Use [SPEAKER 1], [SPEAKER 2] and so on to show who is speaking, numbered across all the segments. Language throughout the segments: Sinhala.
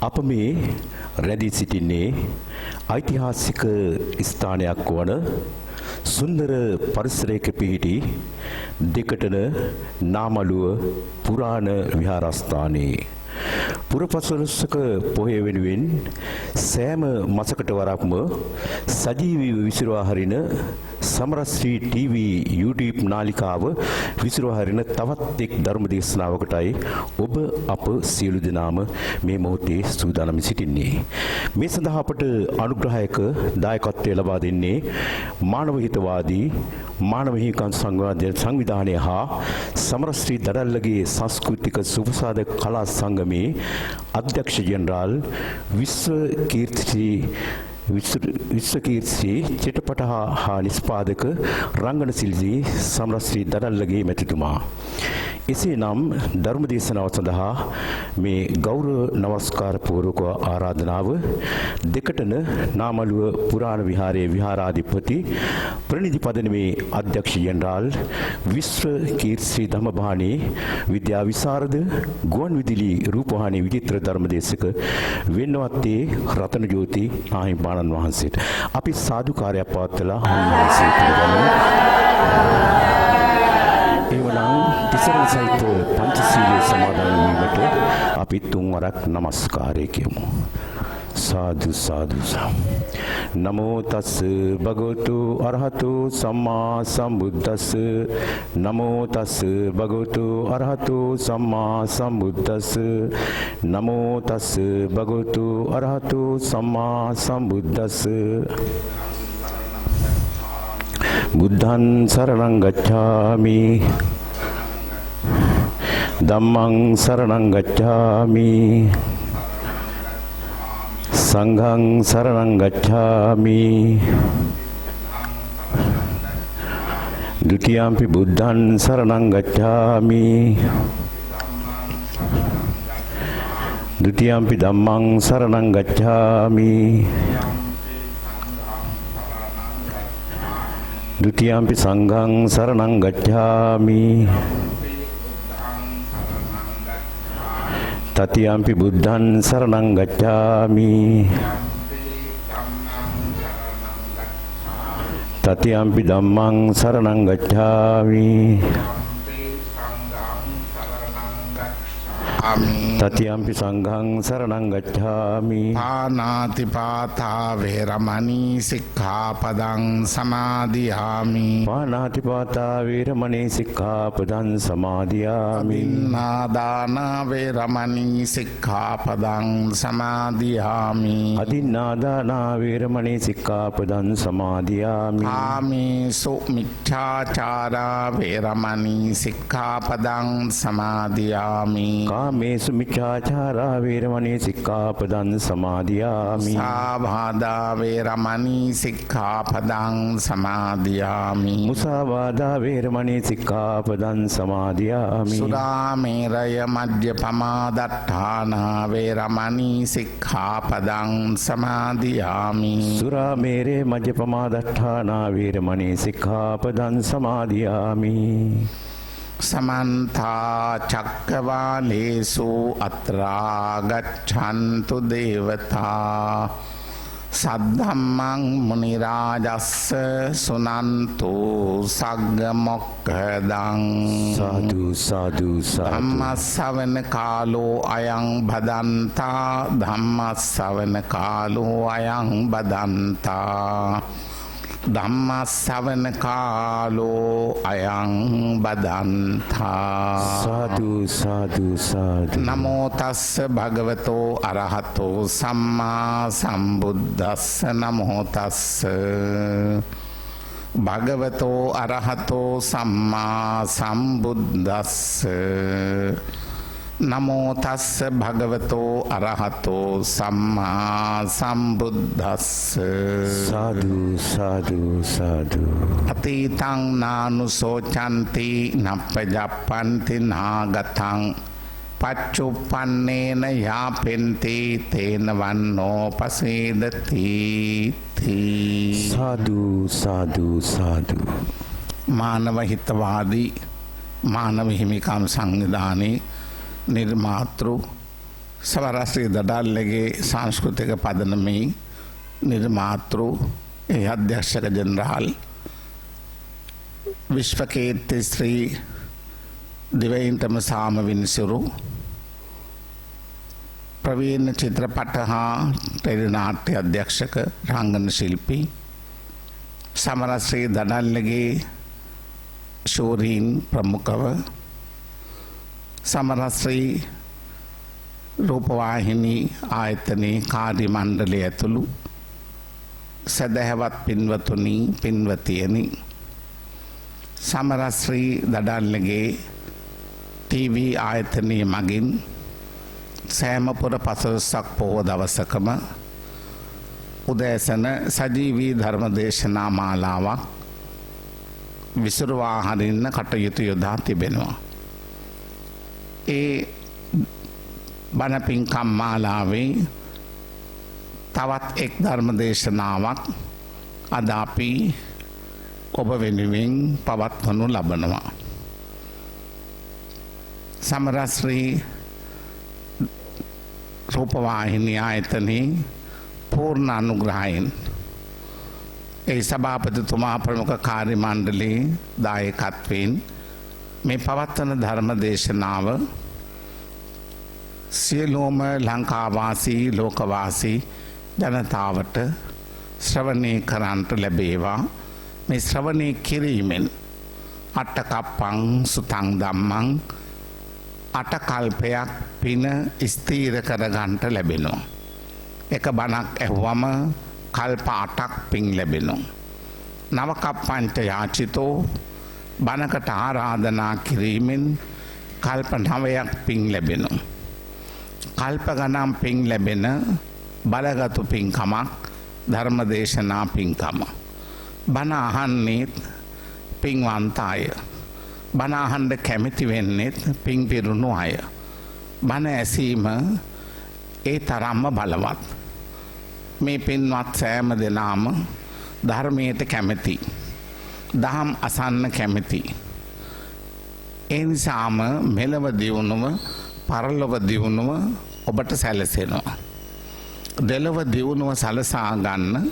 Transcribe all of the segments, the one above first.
[SPEAKER 1] අප මේ රැඳී සිටින්නේ ඓතිහාසික ස්ථානයක් වන සුන්දර පරිසරයක පිහිටි දෙකටන නාමලුව පුරාණ විහාරස්ථානයේ පුරපසළොස්වක පොහොය වෙනුවෙන් සෑම මසකට වරක්ම සජීවීව විසිරවා හරින සමරශ්‍රී ටීවී YouTube නාලිකාව විසිරවා හරින තවත් එක් ධර්ම දේශනාවකටයි ඔබ අප සියලු දෙනාම මේ මොහොතේ සූදානම් සිටින්නේ. මේ සඳහා අපට අනුග්‍රහයක දායකත්වය ලබා දෙන්නේ මානව හිතවාදී මානව හිමිකම් සංවිධානය හා සමරශ්‍රී දඩල්ලගේ සංස්කෘතික සුපසාදක කලා සංගමේ අධ්‍යක්ෂ ජෙනරාල් විශ්වකීර්ති චිත්‍රපට හා නිෂ්පාදක රංගන සිල්වී සමරශ්‍රී දඩල්ලගේ මැතිතුමා. එසේනම් ධර්ම දේශනාව සඳහා මේ ගෞරව නමස්කාර පූර්වක ආරාධනාව දෙකටන නාමලුව පුරාණ විහාරයේ විහාරාධිපති ප්‍රනිධි පදනමේ අධ්‍යක්ෂ ජෙනරාල් විශ්වකීර්ති ධම්මභාණී විද්‍යා විශාරද ගුවන්විදුලි රූපවාහිනී විචිත්‍ර ධර්මදේශක වෙන්නවත්තේ රතන ජෝති ආහිම්පාණන් වහන්සේට අපි සාදුකාරයක් පවත්වලා උන්වහන්සේට පිළිගනිමු. එවනම් තිසරණ සහිත පංචශීලයේ සමාදන් වීමට අපි තුන්වරක් නමස්කාරය කියමු. සාදු සාදු නමෝ තස් භගවතු අරහතු සම්මා සම්බුද්දස්ස නමෝ තස් භගවතු අරහතු සම්මා සම්බුද්දස්ස නමෝ තස් භගවතු අරහතු සම්මා සම්බුද්දස්ස බුද්ධං සරණං ගච්ඡාමි ධම්මං සරණං ගච්ඡාමි සංඝං සරණං ගච්ඡාමි ဒုတိယံ පි බුද්ධං සරණං ගච්ඡාමි ဒုတိယံ පි ධම්මං සරණං ගච්ඡාමි ဒုတိယံ පි සංඝං සරණං ගච්ඡාමි တတိယံ පි බුද්ධං සරණං ගච්ඡාමි တတိယံ පි ධම්මං සරණං ගච්ඡාමි တတိယံ පි සංඝං සරණං ගච්ඡාමි
[SPEAKER 2] පානාති පාතා වේරමණී සික්ඛාපදං සමාදියාමි
[SPEAKER 1] ปานาติปาตาเวรมณีสิกขาปดังสมาธิยามิ
[SPEAKER 2] අදින්නාදාන වේරමණී සික්ඛාපදං සමාදියාමි
[SPEAKER 1] อดินนาดานาเวรมณีสิกขาปดังสมาธิยามิ
[SPEAKER 2] කාමේසු මිච්ඡාචාරා වේරමණී සික්ඛාපදං සමාදියාමි
[SPEAKER 1] กาเมสุมิจฉาจาราเวรมณีสิกขาปดังสมาธิยามิ
[SPEAKER 2] සාභාදා වේරමණී සික්ඛාපදං සමාදියාමි
[SPEAKER 1] มุสาวาดาเวรมณีสิกขาปดังสมาธิยามิ
[SPEAKER 2] සුරාමේරය මජ්ජපමාදට්ඨානා වේරමණී සික්ඛාපදං සමාදියාමි
[SPEAKER 1] สุราเมเรมัจจปมาดัฏฐานาเวรมณีสิกขาปดังสมาธิยามิ
[SPEAKER 2] සමන්තා චක්කවාලේසු අත්‍රා ගච්ඡන්තු දේවතා සද්ධම්මං මුනි රාජස්ස සුනන්තු සග්ග මොක්ඛදං
[SPEAKER 1] සාදු සාදු සාදු
[SPEAKER 2] ධම්මස්සවන කාලෝ අයං බදන්තා ධම්මස්සවන කාලෝ අයං බදන්තා ධම්මස්සවන කාලෝ අයං බදන්තා
[SPEAKER 1] සාදු සාදු සාදු
[SPEAKER 2] නමෝ තස්ස භගවතෝ අරහතෝ සම්මා සම්බුද්දස්ස නමෝ තස්ස භගවතෝ අරහතෝ සම්මා සම්බුද්දස්ස නමෝ තස්ස භගවතෝ අරහතෝ සම්මා සම්බුද්දස්ස
[SPEAKER 1] සාදු සාදු සාදු
[SPEAKER 2] අතීතං නානුසෝචන්ති නප්පජප්පන්ති නාගතං පච්චුප්පන්නේන යාපෙන්ති තේන වන්නෝ පසේදති තී
[SPEAKER 1] සාදු සාදු සාදු
[SPEAKER 2] මානව හිතවාදී මානව හිමිකම් සංවිධානයේ නිර්මාතෘ සවරස්ත්‍රී දඩාල්ලගේ සංස්කෘතික පදනමේ නිර්මාතෘ ඒ අධ්‍යක්ෂක ජනරාල් විශ්වකීර්ති ශ්‍රී දිවයින්ටම සාම විනිසුරු ප්‍රවීණ චිත්‍රපට හා ටෙලිනාට්‍ය අධ්‍යක්ෂක රංගන ශිල්පී සමරශ්‍රී දඩල්ලගේ ශූරීන් ප්‍රමුඛව සමරශ්‍රී රූපවාහිනී ආයතනයේ කාර්ය මණ්ඩලය ඇතුළු සදහැවත් පින්වතුනි පින්වතියනි සමරශ්‍රී දඩල්ලගේ ටීවී ආයතනයේ මගින් සෑමපුර පසළොස්වක පොහොව දවසකම උදෑසන සජීවී ධර්මදේශනා මාලාවක් විසුරුවා හරින්න කටයුතු යොදා තිබෙනවා. ඒ බණ පින්කම් මාලාවේ තවත් එක් ධර්මදේශනාවක් අද අපි ඔබ වෙනුවෙන් පවත්වනු ලබනවා. සමරශ්‍රී රූපවාහිනී ආයතනයේ පූර්ණ අනුග්‍රහයෙන් ඒ සභාපතිතුමා ප්‍රමුඛ කාර්ය මණ්ඩලයේ දායකත්වයෙන් මේ පවත්වන ධර්ම දේශනාව සියලුම ලංකාවාසී ලෝකවාසී ජනතාවට ශ්‍රවණය කරන්නට ලැබේවා. මේ ශ්‍රවණය කිරීමෙන් අටකප්පං සුතං ධම්මං අටකල්පයක් පින ස්ථීර කරගන්නට ලැබෙනවා. එක බණක් ඇහුවම කල්ප 8ක් පින් ලැබෙනවා. නවකප්පංච යාචිතෝ බණකට ආරාධනා කිරීමෙන් කල්ප 9ක් පින් ලැබෙනවා. කල්ප ගණන් පින් ලැබෙන බලගතු පින්කමක් ධර්මදේශනා පින්කම. බණ අහන්නේ පින්වන්ත අය. බණ අහන්න කැමති වෙන්නේ පින් පිරුණු අය. බණ ඇසීම ඒ තරම්ම බලවත්. මේ පින්වත් සෑම දෙනාම ධර්මයට කැමති. දහම් අසන්න කැමති. ඒ නිසාම මෙලව දියුණුව පරලොව දියුණුව ඔබට සැලසෙනවා. දෙලොව දියුණුව සලසා ගන්න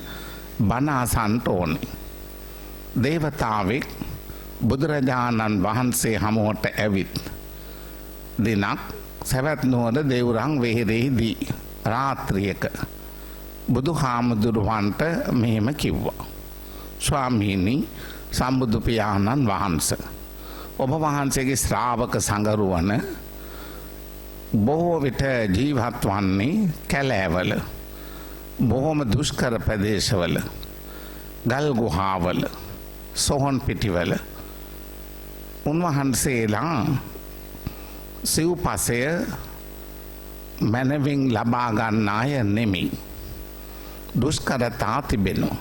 [SPEAKER 2] බණ අසන්නට ඕනේ. දේවතාවෙක් බුදුරජාණන් වහන්සේ හමුවට ඇවිත් දිනක් සැවැත් නුවර දෙව්රම් වෙහෙරේදී රාත්‍රියක බුදුහාමුදුරුවන්ට මෙහෙම කිව්වා. ස්වාමීනි සම්බුදු පියාණන් වහන්සේ ඔබ වහන්සේගේ ශ්‍රාවක සංගරුවන බොහෝ විට ජීවත් වන්නේ කැලෑවල බොහොම දුෂ්කර ප්‍රදේශවල ගල් ගුහාවල සොහොන් පිටිවල උන්වහන්සේලා සිව්පසය මැනවින් ලබා ගන්න අය නෙමෙයි. දුෂ්කරතා තිබෙනවා.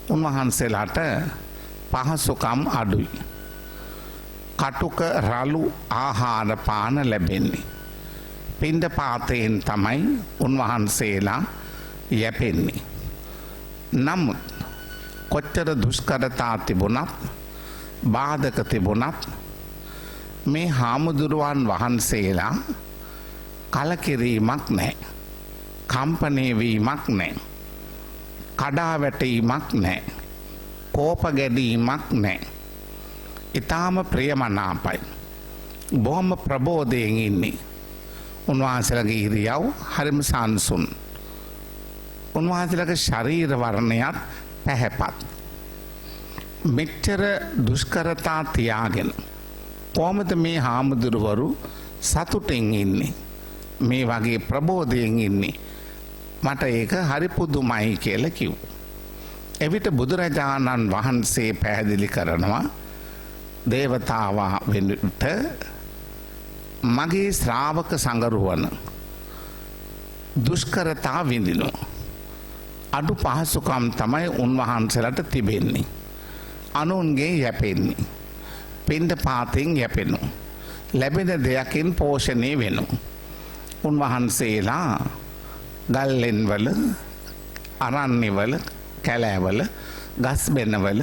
[SPEAKER 2] උන්වහන්සේලාට පහසුකම් අඩුයි. කටුක රළු ආහාර පාන ලැබෙන්නේ. පිණ්ඩපාතයෙන් තමයි උන්වහන්සේලා යැපෙන්නේ. නමුත් කොච්චර දුෂ්කරතා තිබුණත් බාධක තිබුණත් මේ හාමුදුරුවන් වහන්සේලා කලකිරීමක් නැහැ. කම්පණය වීමක් නැහැ. කඩා වැටීමක් නැහැ. කෝප ගැනීමක් නැහැ. ඊටාම ප්‍රියමනාපයි. බොහොම ප්‍රබෝධයෙන් ඉන්නේ. උන්වහන්සේලාගේ ඉරියව් හරිම සංසුන්. උන්වහන්සේලාගේ ශරීර වර්ණයත් පැහැපත්. මෙච්චර දුෂ්කරතා තියාගෙන කොහොමද මේ හාමුදුරුවරු සතුටින් ඉන්නේ? මේ වගේ ප්‍රබෝධයෙන් ඉන්නේ? මට ඒක හරි පුදුමයි කියලා කිව්වා. එවිට බුදුරජාණන් වහන්සේ පැහැදිලි කරනවා දේවතාවා වෙනුට මගේ ශ්‍රාවක සංගරුවන දුෂ්කරතා විඳිනවා. අඩු පහසුකම් තමයි උන්වහන්සේලාට තිබෙන්නේ. අනුන්ගේ යැපෙන්නේ. පිණ්ඩපාතෙන් යැපෙනවා. ලැබෙන දෙයකින් පෝෂණය වෙනවා. උන්වහන්සේලා ගල්ලෙන්වල අරණ්‍යවල කැලෑවල ගස්බෙනවල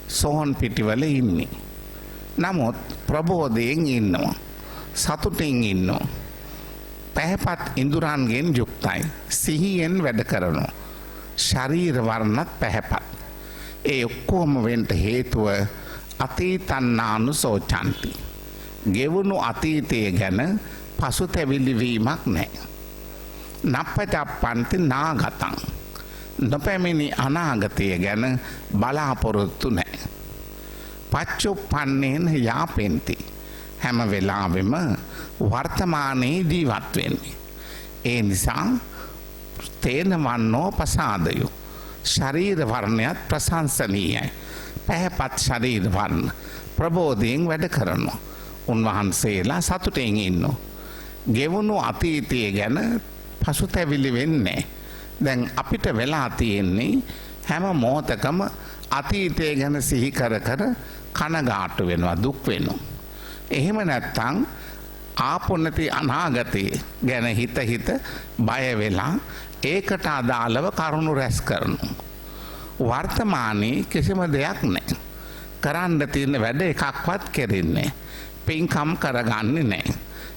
[SPEAKER 2] සොහොන් පිටිවල ඉන්නේ. නමුත් ප්‍රබෝධයෙන් ඉන්නවා. සතුටින් ඉන්නවා. පැහැපත් ඉඳුරන්ගෙන් යුක්තයි. සිහියෙන් වැඩ කරනවා. ශරීර වර්ණත් පැහැපත්. ඒ ඔක්කොම වෙන්න හේතුව අතීතන්නානුසෝචන්ති. ගෙවුණු අතීතය ගැන පසුතැවිලි වීමක් නැහැ. නප්පචප්පන්ති නාගතං. නොපැමිණි අනාගතය ගැන බලාපොරොත්තු නැහැ. පච්චුප්පන්නේන යාපෙන්ති. හැම වෙලාවෙම වර්තමානයේ ජීවත් වෙන්නේ. ඒ නිසා තේන වන්නෝ පසාදයෝ. ශරීර වර්ණයත් ප්‍රශංසනීයයි. පැහැපත් ශරීර වර්ණ ප්‍රබෝධයෙන් වැඩ කරනවා. උන්වහන්සේලා සතුටෙන් ඉන්නවා. ගෙවුණු අතීතය ගැන පසුතැවිලි වෙන්නේ. දැන් අපිට වෙලා තියෙන්නේ හැම මොහොතකම අතීතය ගැන සිහි කර කර කනගාටු වෙනවා, දුක් වෙනවා. එහෙම නැත්තම් ආපු නැති අනාගතය ගැන හිත හිත බය වෙලා ඒකට අදාළව කරුණු රැස් කරනවා. වර්තමානයේ කිසිම දෙයක් නැහැ. කරන්න තියෙන වැඩ එකක්වත් කෙරෙන්නේ නැහැ. පින්කම් කරගන්නේ නැහැ.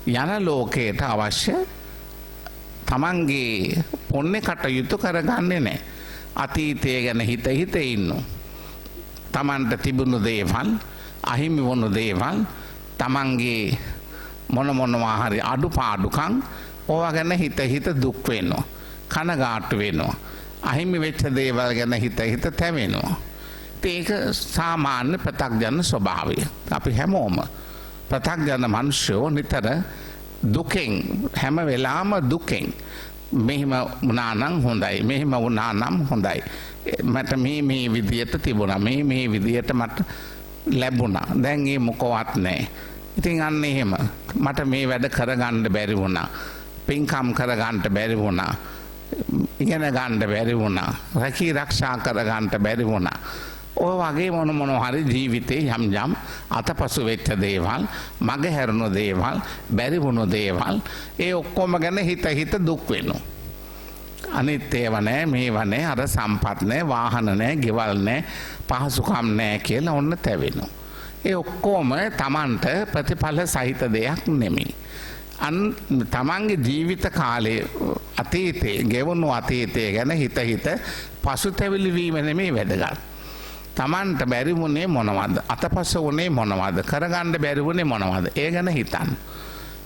[SPEAKER 2] යන ලෝකයට අවශ්‍ය තමන්ගේ පුණ්‍ය කටයුතු කරගන්නේ නැහැ. අතීතය ගැන හිත හිත ඉන්නවා. තමන්ට තිබුණු දේවල්, අහිමි වුණු දේවල්, තමන්ගේ මොනවා හරි අඩුපාඩුකම් ඕවා ගැන හිත හිත දුක් වෙනවා. කනගාටු වෙනවා. අහිමි වෙච්ච දේවල් ගැන හිත හිත තැවෙනවා. ඒක සාමාන්‍ය ප්‍රත්‍යඥ ස්වභාවය. අපි හැමෝම ප්‍රත්‍යඥ මිනිස්සුෝ නිතර දුකෙන්, හැම වෙලාවම දුකෙන්. මෙහෙම වුණා නම් හොඳයි, මෙහෙම වුණා නම් හොඳයි, මට මේ විදියට තිබුණා, මේ විදියට මට ලැබුණා, දැන් ඒ මොකවත් නැහැ. ඉතින් අන්න එහෙම මට මේ වැඩ කරගන්න බැරි වුණා, පින්කම් කරගන්න බැරි වුණා, ඉගෙන ගන්න බැරි වුණා, රැකී ආරක්ෂා කරගන්න බැරි වුණා. ඔය වගේ මොන හරි ජීවිතේ යම් අතපසු වෙච්ච දේවල්, මග හැරුණු දේවල්, බැරි වුණු දේවල්, ඒ ඔක්කොම ගැන හිත දුක් වෙනවා. අනිත් ඒවා නෑ, මේවා නෑ, අර සම්පත් නෑ, වාහන නෑ, ගෙවල් නෑ, පහසුකම් නෑ කියලා ඔන්න තැවෙනවා. ඒ ඔක්කොම Tamanට ප්‍රතිඵල සහිත දෙයක් නෙමෙයි. තමන්ගේ ජීවිත කාලයේ අතීතයේ ගෙවුණු අතීතය ගැන හිත පසුතැවිලි වීම නෙමෙයි වැදගත්. තමන්ට බැරි වුණේ මොනවද? අතපස වුණේ මොනවද? කරගන්න බැරි වුණේ මොනවද? ඒ ගැන හිතන්න.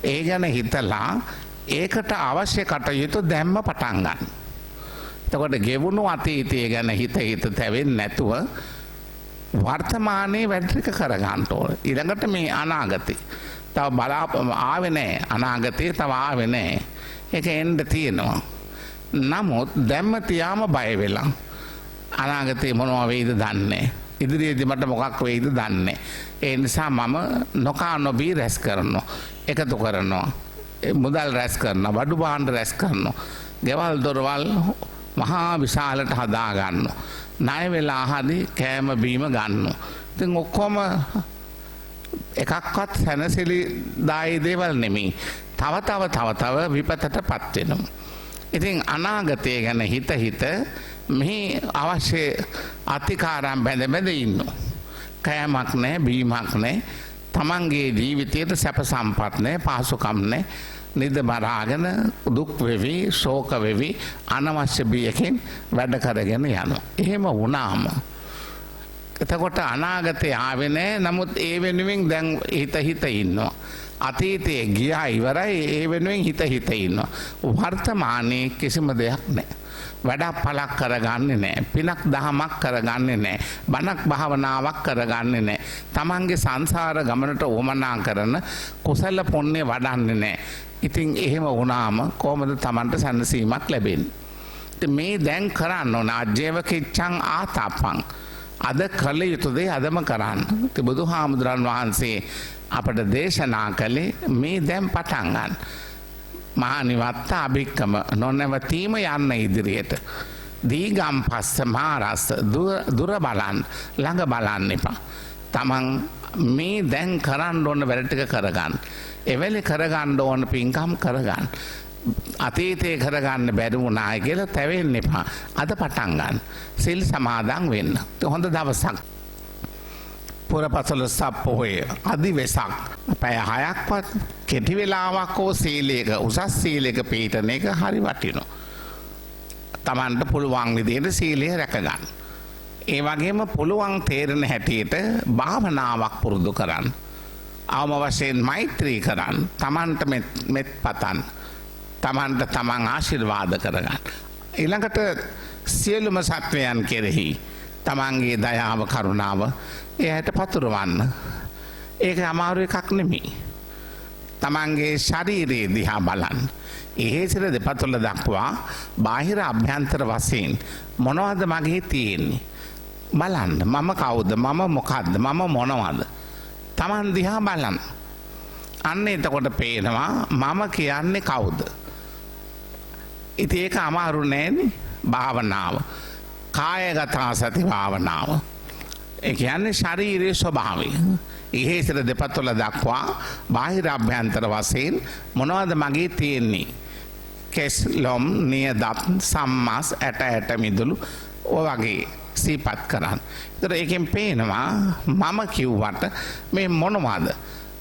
[SPEAKER 2] ඒ ගැන හිතලා ඒකට අවශ්‍ය කටයුතු දැම්ම පටන් ගන්න. එතකොට ගෙවුණු අතීතය ගැන හිත තැවෙන්නේ නැතුව වර්තමානයේ වැඩ ටික කරගන්න ඕන. ඊළඟට මේ අනාගතේ තව ආවේ නැහැ. අනාගතේ තව ආවේ නැහැ. ඒක එන්න තියෙනවා. නමුත් දැම්ම තියාම බය වෙලා අනාගතේ මොනවා වෙයිද දන්නේ. ඉදිරියේදී මට මොකක් වෙයිද දන්නේ. ඒ නිසා මම නොකා නොබී රැස් කරනවා. එකතු කරනවා. මුදල් රැස් කරනවා. බඩු භාණ්ඩ රැස් කරනවා. ගෙවල් දොරවල් මහා විශාලට හදා ගන්නවා. ණය වෙලා හරි කෑම බීම ගන්නවා. ඉතින් ඔක්කොම එකක්වත් සැනසෙලිදායී දේවල් නෙමෙයි. තව විපතටපත් වෙනවා. ඉතින් අනාගතය ගැන හිත මෙහි අවශ්‍ය අතිකාරම් බැඳ ඉන්නවා. කෑමක් නැහැ, බීමක් නැහැ. තමන්ගේ ජීවිතයට සැප සම්පත් නැහැ, පහසුකම් නැහැ. නිද මරාගෙන දුක් වෙවි, ශෝක වෙවි, අනවශ්‍ය බියකින් වැඩ කරගෙන යනවා. එහෙම වුණාම එතකොට අනාගතේ ආවේ නැහැ. නමුත් ඒ වෙනුවෙන් දැන් හිත ඉන්නවා. අතීතයේ ගියා ඉවරයි. ඒ වෙනුවෙන් හිත ඉන්නවා. වර්තමානයේ කිසිම දෙයක් නැහැ. වැඩක් පළක් කරගන්නේ නැහැ. පිනක් දහමක් කරගන්නේ නැහැ. බණක් භාවනාවක් කරගන්නේ නැහැ. තමන්ගේ සංසාර ගමනට උවමනා කරන කුසල පුණ්‍ය වඩන්නේ නැහැ. ඉතින් එහෙම වුණාම කොහොමද තමන්ට සැනසීමක් ලැබෙන්නේ? මේ දැන් කරන්න ඕන අජේව කිච්ඡං ආතාපං. අද කළ යුතු දේ අදම කරන්න. බුදුහාමුදුරන් වහන්සේ අපට දේශනා කළේ මේ දැන් පටන් ගන්න. මහනිවත්ත අභික්කම නොනවතීම යන්න ඉදිරියට. දීගම් පස්ස මාරස්ස දුර බලන්න, ළඟ බලන්න එපා. තමන් මේ දැන් කරන්න ඕන වැඩ ටික කරගන්න. එවැනි කරගන්න ඕන පින්කම් කරගන්න. අතීතේ කරගන්න බැරි වුණායි කියලා තැවෙන්න එපා. අද පටන් ගන්න. සිල් සමාදන් වෙන්න. හොඳ දවසක්. පුරපසළොස්වක පොහොය අධි වෙසක් පැය 6ක්වත් කෙටි වෙලාවක් හෝ සීලයක උසස් සීලයක පිළිපදින එක හරි වටිනවා. Tamanට පුළුවන් විදිහට සීලය රැක ගන්න. ඒ වගේම පුළුවන් තේරෙන හැටියට භාවනාවක් පුරුදු කරන්න. අවම වශයෙන් මෛත්‍රී කරන්න. Tamanට මෙත් පතන්න. Tamanට තමන් ආශිර්වාද කරගන්න. ඊළඟට සියලුම සත්වයන් කෙරෙහි තමන්ගේ දයාව කරුණාව එයට පතුරවන්න. ඒක අමාරු එකක් නෙමෙයි. තමන්ගේ ශරීරයේ දිහා බලන්න. ඉහේසිර දෙපතුල දක්වා බාහිර අභ්‍යන්තර වශයෙන් මොනවද මගේ තියෙන්නේ? බලන්න මම කවුද? මම මොකද්ද? මම මොනවද? තමන් දිහා බලන්න. අන්න එතකොට පේනවා මම කියන්නේ කවුද? ඉතින් ඒක අමාරු නෑනේ භාවනාව. කායගත සති භාවනාව. ඒ කියන්නේ ශරීරයේ ස්වභාවය. ඉහේසිර දෙපතුල දක්වා බාහිර අභ්‍යන්තර වශයෙන් මොනවද මගේ තියෙන්නේ? කෙස් ලොම් නියදත් සම්මස් ඇට මිදුළු ඔය වගේ සිහිපත් කරන්න. ඒතර ඒකෙන් පේනවා මම කිව්වට මේ මොනවද?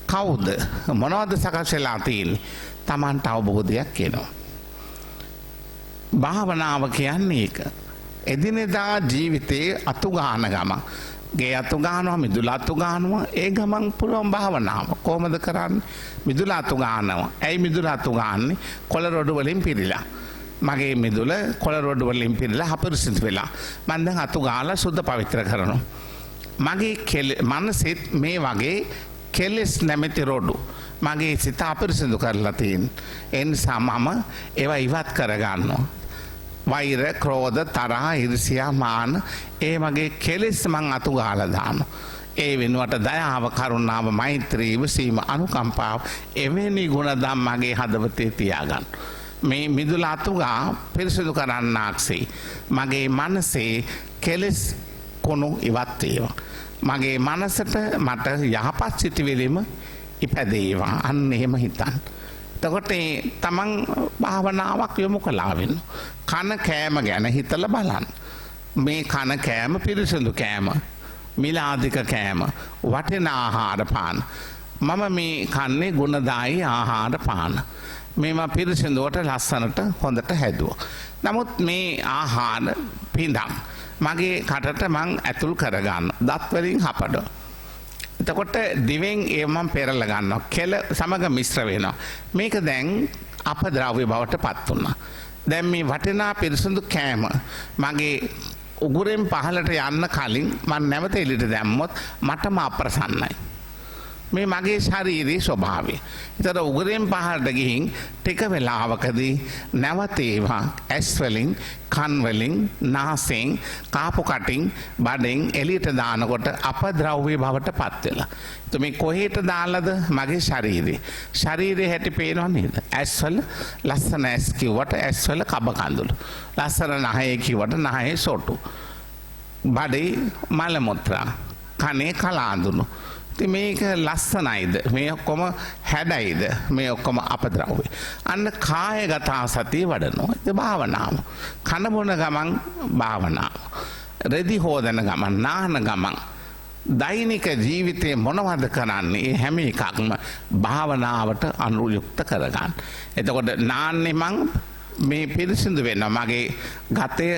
[SPEAKER 2] කවුද? මොනවද සකස් වෙලා තියෙන්නේ? Tamanට අවබෝධයක් එනවා. භාවනාව කියන්නේ ඒක. එදිනෙදා ජීවිතයේ අතු ගන්න ගම. ගේ අතු ගන්නවා, මිදුල අතු ගන්නවා. ඒ ගමන් පුළුවන් භාවනාව. කොහොමද කරන්නේ? මිදුල අතු ගන්නවා. ඇයි මිදුල අතු ගන්නෙ? කොළ රොඩු වලින් පිරීලා. මගේ මිදුල කොළ රොඩු වලින් පිරීලා අපරිසිදු වෙලා. මම දැන් අතු ගාලා සුද්ධ පවිත්‍ර කරනවා. මගේ මනසෙත් මේ වගේ කෙලෙස් නැමැති රොඩු මගේ සිත අපරිසිදු කරලා තියෙන. ඒ නිසා මම ඒවා ඉවත් කර ගන්නවා. වෛර, ක්‍රෝධ, තරහ, ඊර්ෂ්‍යා, මාන ඒ වගේ කෙලෙස් මං අතු ගහලා දානවා. ඒ වෙනුවට දයාව, කරුණාව, මෛත්‍රී, විසීම, අනුකම්පාව එවැනි ගුණ ධම් මගේ හදවතේ තියාගන්න. මේ මිදුල අතු ගා පිරිසිදු කරන්නාක්සේ මගේ මනසේ කෙලෙස් කොණු ඉවත් වේවා. මගේ මනසට මට යහපත් සිතිවිලිම ඉපදේවා. අන්න එහෙම හිතන්න. එතකොට තමන් භාවනාවක් යොමු කළා වෙනවා. කන කෑම ගැන හිතලා බලන්න. මේ කන කෑම පිරිසිදු කෑම, මිලාදික කෑම, වටිනා ආහාර පාන. මම මේ කන්නේ ගුණදායී ආහාර පාන. මේවා පිරිසිදුවට ලස්සනට හොඳට හැදුවා. නමුත් මේ ආහාර පිඳක් මගේ කටට මං ඇතුල් කරගන්න. දත් වලින් හපනවා. එතකොට දිවෙන් ඒ මම පෙරලා ගන්නවා. කෙල සමග මිශ්‍ර වෙනවා. මේක දැන් අපද්‍රව්‍ය බවට පත් වුණා. දැන් මේ වටිනා පිරිසිදු කෑම මගේ උගුරෙන් පහළට යන්න කලින් මම නැවත එළියට දැම්මොත් මටම අප්‍රසන්නයි. මේ මගේ ශාරීරික ස්වභාවය. ඒතර උගුරෙන් පහළට ගිහින් ටික වෙලාවකදී නැවත ඒවා ඇස් වලින්, කන් වලින්, නාසයෙන්, කාපු කටින්, බඩෙන් එළියට දානකොට අපද්‍රව්‍ය බවට පත් වෙලා. ඒත් මේ කොහෙට දාලාද? මගේ ශරීරේ. ශරීරේ හැටි පේනව නේද? ඇස් වල ලස්සන ඇස් කිව්වට ඇස් වල කබ කඳුළු. ලස්සන නහය කිව්වට නහයේ සොටු. බඩේ මල මුත්‍රා. කනේ කලාඳුණු. මේක ලස්සනයිද? මේ ඔක්කොම හැඩයිද? මේ ඔක්කොම අපද්‍රව්‍ය. අන්න කායගත සතිය වඩනවා. ඒක භාවනාව. කන බොන ගමන් භාවනාව. රෙදි හොදන ගමන්, නාන ගමන්, දෛනික ජීවිතේ මොනවද කරන්නේ? ඒ හැම එකක්ම භාවනාවට අනුයුක්ත කරගන්න. එතකොට නාන්නේ මං මේ පිරිසිදු වෙනවා. මගේ ගතේ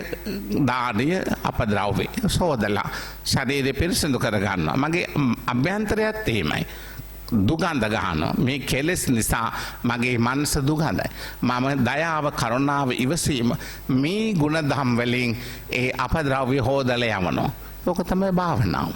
[SPEAKER 2] දාඩිය අපද්‍රව්‍ය සෝදලා ශරීරය පිරිසිදු කරගන්නවා. මගේ අභ්‍යන්තරයත් එහෙමයි. දුගඳ ගන්නවා. මේ කෙලෙස් නිසා මගේ මනස දුගඳයි. මම දයාව, කරුණාව, ඉවසීම මේ ගුණ ධම් වලින් ඒ අපද්‍රව්‍ය හොදලා යවනවා. ඕක තමයි භාවනාව.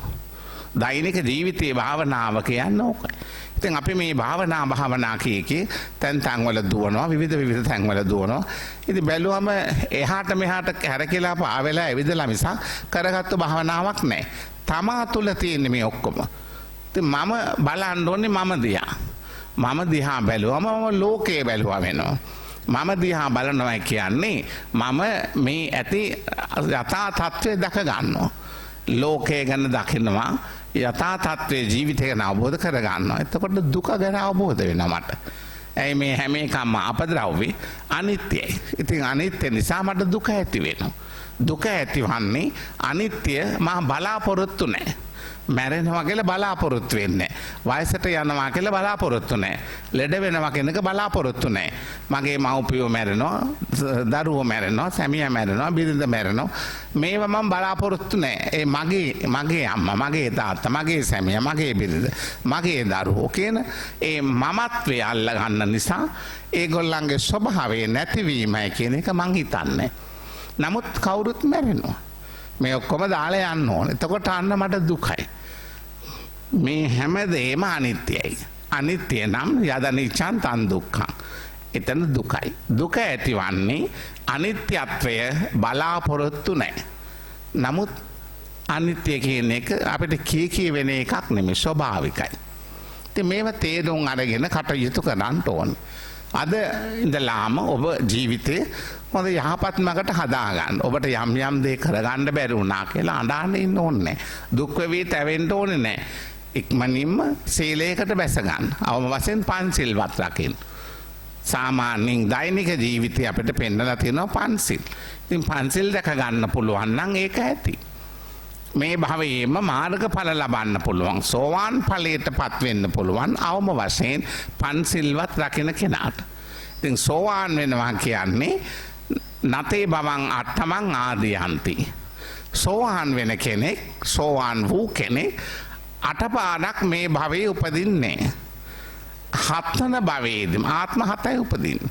[SPEAKER 2] දෛනික ජීවිතයේ භාවනාව කියන්නේ ඕකයි. ඉතින් අපි මේ භාවනා කීකේ තැන් වල දුවනවා, විවිධ තැන් වල දුවනවා. ඉතින් බැලුවම එහාට මෙහාට හැරකිලා පාවෙලා ඇවිදලා මිසක් කරගත්තු භාවනාවක් නැහැ. තමා තුල තියෙන මේ ඔක්කොම. ඉතින් මම බලන්න ඕනේ මම දිහා. මම දිහා බැලුවම මම ලෝකේ බැලුවා වෙනවා. මම දිහා බලනවා කියන්නේ මම මේ ඇති යථා තත්ත්වය දැක ගන්නවා. ලෝකය ගැන දකිනවා. යථා තත්ත්වයේ ජීවිතය ගැන අවබෝධ කර ගන්නවා. එතකොට දුක ගැන අවබෝධ වෙනවා මට. ඇයි මේ හැම එකම අපද්‍රව්‍ය අනිත්‍යයි. ඉතින් අනිත්‍ය නිසා මට දුක ඇති වෙනවා. දුක ඇතිවන්නේ අනිත්‍ය මම බලාපොරොත්තු නැහැ. මැරෙනවා කියලා බලාපොරොත්තු වෙන්නේ නැහැ. වයසට යනවා කියලා බලාපොරොත්තු නැහැ. ලෙඩ වෙනවා කියන එක බලාපොරොත්තු නැහැ. මගේ මව්පියෝ මැරෙනවා, දරුවෝ මැරෙනවා, සැමියා මැරෙනවා, බිරිඳ මැරෙනවා. මේවා මම බලාපොරොත්තු නැහැ. ඒ මගේ අම්මා, මගේ තාත්තා, මගේ සැමියා, මගේ බිරිඳ, මගේ දරුවෝ කියන ඒ මමත්වයේ අල්ල ගන්න නිසා ඒගොල්ලන්ගේ ස්වභාවය නැතිවීමයි කියන එක මං හිතන්නේ. නමුත් කවුරුත් මැරෙනවා. මේ ඔක්කොම දාලා යන්න ඕන. එතකොට අන්න මට දුකයි. මේ හැමදේම අනිත්‍යයි. අනිත්‍ය නම් යදනිච්ඡන් තන් දුක්ඛං. එතන දුකයි. දුක ඇතිවන්නේ අනිත්‍යත්වය බලාපොරොත්තු නැහැ. නමුත් අනිත්‍ය කියන එක අපිට කී වෙන එකක් නෙමෙයි, ස්වභාවිකයි. ඉතින් මේව තේරුම් අරගෙන කටයුතු කරන්න ඕන. අද ඉඳලාම ඔබ ජීවිතේ හොඳ යහපත් මගට හදාගන්න. ඔබට යම් යම් දේ කරගන්න බැරි වුණා කියලා අඬන්න ඉන්න ඕනේ නැහැ. දුක් වෙවි තැවෙන්න ඕනේ නැහැ. ඉක්මනින්ම සීලයකට බැස ගන්න. අවම වශයෙන් පන්සිල්වත් රකින්න. සාමාන්‍යයෙන් දෛනික ජීවිතේ අපිට පෙන්නලා තියෙනවා පන්සිල්. ඉතින් පන්සිල් දැක ගන්න පුළුවන් නම් ඒක ඇති. මේ භවයේම මාර්ගඵල ලබන්න පුළුවන්. සෝවාන් ඵලයටපත් වෙන්න පුළුවන් අවම වශයෙන් පන්සිල්වත් රකින්න කෙනාට. ඉතින් සෝවාන් වෙනවා කියන්නේ නතේ බවං අට්ඨමං ආදියන්ති. සෝවාන් වෙන කෙනෙක්, සෝවාන් වූ කෙනෙක් අටපාඩක් මේ භවයේ උපදින්නේ. හත්වන භවයේදී ආත්ම හතයි උපදින්නේ.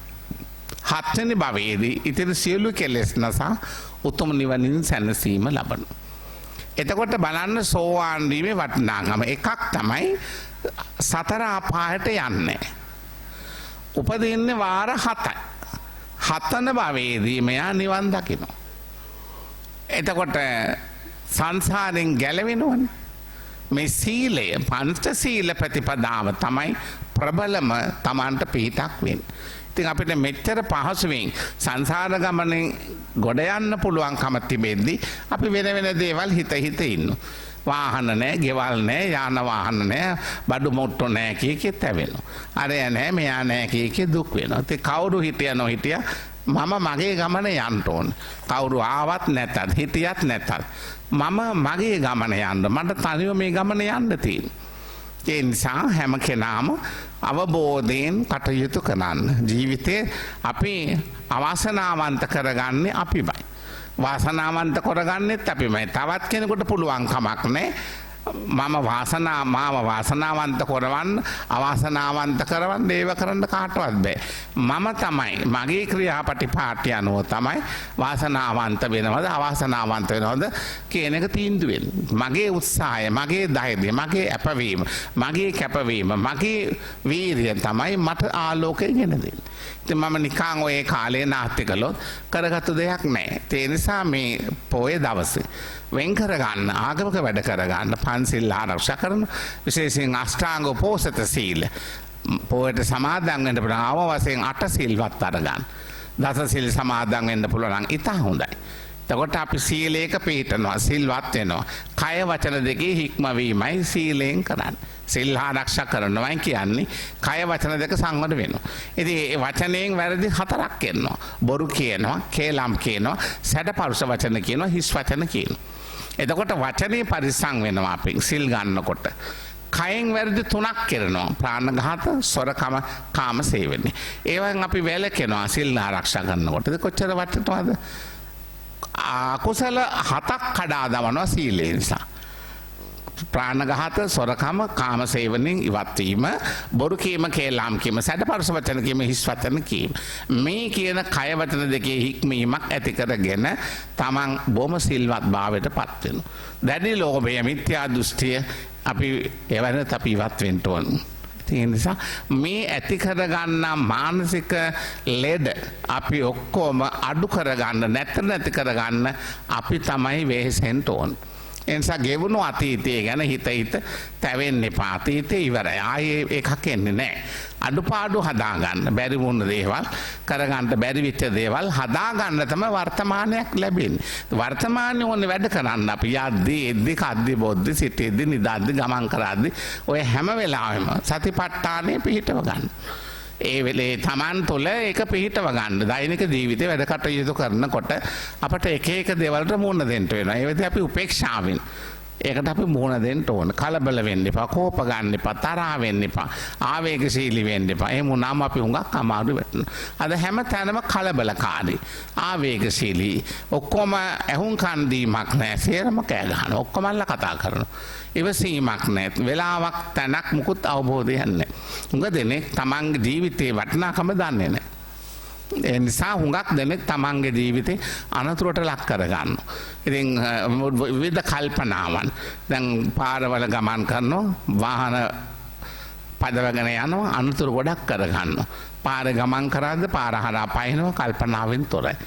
[SPEAKER 2] හත්වෙනි භවයේදී ඉතින් සියලු කෙලෙස් නැසා උතුම් නිවනින් සැනසීම ලබනවා. එතකොට බලන්න සෝවාන් වීමේ වටිනාකම එකක් තමයි සතර අපායට යන්නේ. උපදින්නේ වාර 7යි. හත්වන භවයේදී මෙයා නිවන් දකිනවා. එතකොට සංසාරෙන් ගැලවෙනවනේ. මේ සීලය, පංච සීල ප්‍රතිපදාව තමයි ප්‍රබලම Tamanට පිටක් වෙන්නේ. ඉතින් අපිට මෙච්චර පහසුවෙන් සංසාර ගමනේ ගොඩ යන්න පුළුවන්කම තිබෙද්දී අපි වෙන වෙන දේවල් හිත ඉන්නවා. වාහන නැහැ, ගෙවල් නැහැ, යාන වාහන නැහැ, බඩු මුට්ටු නැහැ කීකේ තැවෙනවා. අරය නැහැ, මෙයා නැහැ කීකේ දුක් වෙනවා. ඉතින් කවුරු හිටියා නොහිටියා මම මගේ ගමන යන්න ඕන. කවුරු ආවත් නැතත්, හිටියත් නැතත් මම මගේ ගමන යන්න. මට තනියම මේ ගමන යන්න තියෙනවා. ඒ නිසා හැම කෙනාම අවබෝධයෙන් කටයුතු කරන්න. ජීවිතේ අපි අවාසනාවන්ත කරගන්නේ අපිමයි. වාසනාවන්ත කරගන්නෙත් අපිමයි. තවත් කෙනෙකුට පුළුවන් කමක් නැහැ. මාව වාසනාවන්ත කරවන්න, අවාසනාවන්ත කරවන්න ඒව කරන්න කාටවත් බෑ. මම තමයි මගේ ක්‍රියාපටිපාටි අනුව තමයි වාසනාවන්ත වෙනවද අවාසනාවන්ත වෙනවද කියන එක තීන්දුව වෙන්නේ. මගේ උත්සාහය, මගේ ධෛර්යය, මගේ අපවීම, මගේ කැපවීම, මගේ වීරිය තමයි මට ආලෝකය ගෙන දෙන්නේ. ඉතින් මම නිකන් ඔය කාලේ නාස්ති කළොත් කරගත්තු දෙයක් නැහැ. ඒ නිසා මේ පොයේ දවසේ වෙන් කරගන්න, ආගමක වැඩ කරගන්න පන්සිල් ආරක්ෂා කරන, විශේෂයෙන් අෂ්ටාංග උපෝසත සීල පොයට සමාදන් වෙන්න පුළුවන්. ආව වශයෙන් 8 සිල්වත් අරගන්න. දස සිල් සමාදන් වෙන්න පුළුවන් නම් ඉතා හොඳයි. එතකොට අපි සීලයක පිළිපදිනවා, සිල්වත් වෙනවා. කය වචන දෙකේ හික්මවීමයි සීලයෙන් කරන්නේ. සිල් ආරක්ෂා කරනවා කියන්නේ කය වචන දෙක සංවර වෙනවා. ඉතින් ඒ වචනයෙන් වැරදි 4ක් කරනවා. බොරු කියනවා, කේලම් කියනවා, සැඩපරුස වචන කියනවා, හිස් වචන කියනවා. එතකොට වචනේ පරිස්සම් වෙනවා අපි සිල් ගන්නකොට. කයෙන් වැරදි 3ක් කරනවා. ප්‍රාණඝාත, සොරකම, කාම සේවනය. ඒවෙන් අපි වැළකෙනවා සිල් ආරක්ෂා කරනකොට. ඒක කොච්චර වටිනවද? අකුසල 7ක් කඩා දමනවා සීලේ නිසා. ප්‍රාණඝාත, සොරකම, කාම සේවනයෙන් ඉවත් වීම, බොරු කීම, කේලම් කීම, සැඩපරුස වචන කීම, හිස් වචන කීම. මේ කියන කය වචන දෙකේ හික්මීමක් ඇති කරගෙන තමන් බොහොම සිල්වත් භාවයට පත් වෙනවා. දැඩි ලෝභය, මිත්‍යා දෘෂ්ටිය අපි එවනත් අපි ඉවත් වෙන්න ඕන. ඒ නිසා මේ ඇති කරගන්නා මානසික ලෙඩ අපි ඔක්කොම අඩු කරගන්න, නැති කරගන්න අපි තමයි වෙහෙසෙන්න ඕන. එනිසා ගෙවුණු අතීතය ගැන හිත තැවෙන්න එපා. අතීතේ ඉවරයි. ආයේ එකක් එන්නේ නැහැ. අඩුපාඩු හදාගන්න, බැරි වුණ දේවල් කරගන්න බැරි වෙච්ච දේවල් හදාගන්න තමයි වර්තමානයක් ලැබෙන්නේ. වර්තමානයේ ඕනේ වැඩ කරන්න අපි යද්දී, එද්දී, කද්දී, බොද්දී, සිටෙද්දී, නිදාද්දී, ගමන් කරද්දී ඔය හැම වෙලාවෙම සතිපට්ඨානෙ පිහිටව ගන්න. ඒ වෙලේ Taman තුළ ඒක පිහිටව ගන්න. දෛනික ජීවිතේ වැඩ කටයුතු කරනකොට අපට එක එක දේවල්ට මුහුණ දෙන්න වෙනවා. ඒ වෙලේ අපි උපේක්ෂාවෙන් ඒකට අපි මුහුණ දෙන්න ඕන. කලබල වෙන්න එපා, කෝප ගන්න එපා, තරහ වෙන්න එපා, ආවේගශීලී වෙන්න එපා. එහෙම වුණාම අපි හුඟක් අමාරු වෙනවා. අද හැම තැනම කලබලකාරී, ආවේගශීලී, ඔක්කොම ඇහුම්කන් දීමක් නැහැ, සේරම කෑ ගහනවා, ඔක්කොමල්ලා කතා කරනවා. ඉවසීමක් නැහැ, වෙලාවක් තැනක් මුකුත් අවබෝධයක් නැහැ. හුඟ දෙනෙක් තමන්ගේ ජීවිතේ වටිනාකම දන්නේ නැහැ. ඒ නිසා හුඟක් දෙනෙක් තමන්ගේ ජීවිතේ අනතුරට ලක් කරගන්නවා. ඉතින් විවිධ කල්පනාවන්, දැන් පාරවල ගමන් කරනවා, වාහන පදවගෙන යනවා, අනතුරු ගොඩක් කරගන්නවා. පාර ගමන් කරද්දී පාර හරහා පයින්නවා කල්පනාවෙන් තොරයි.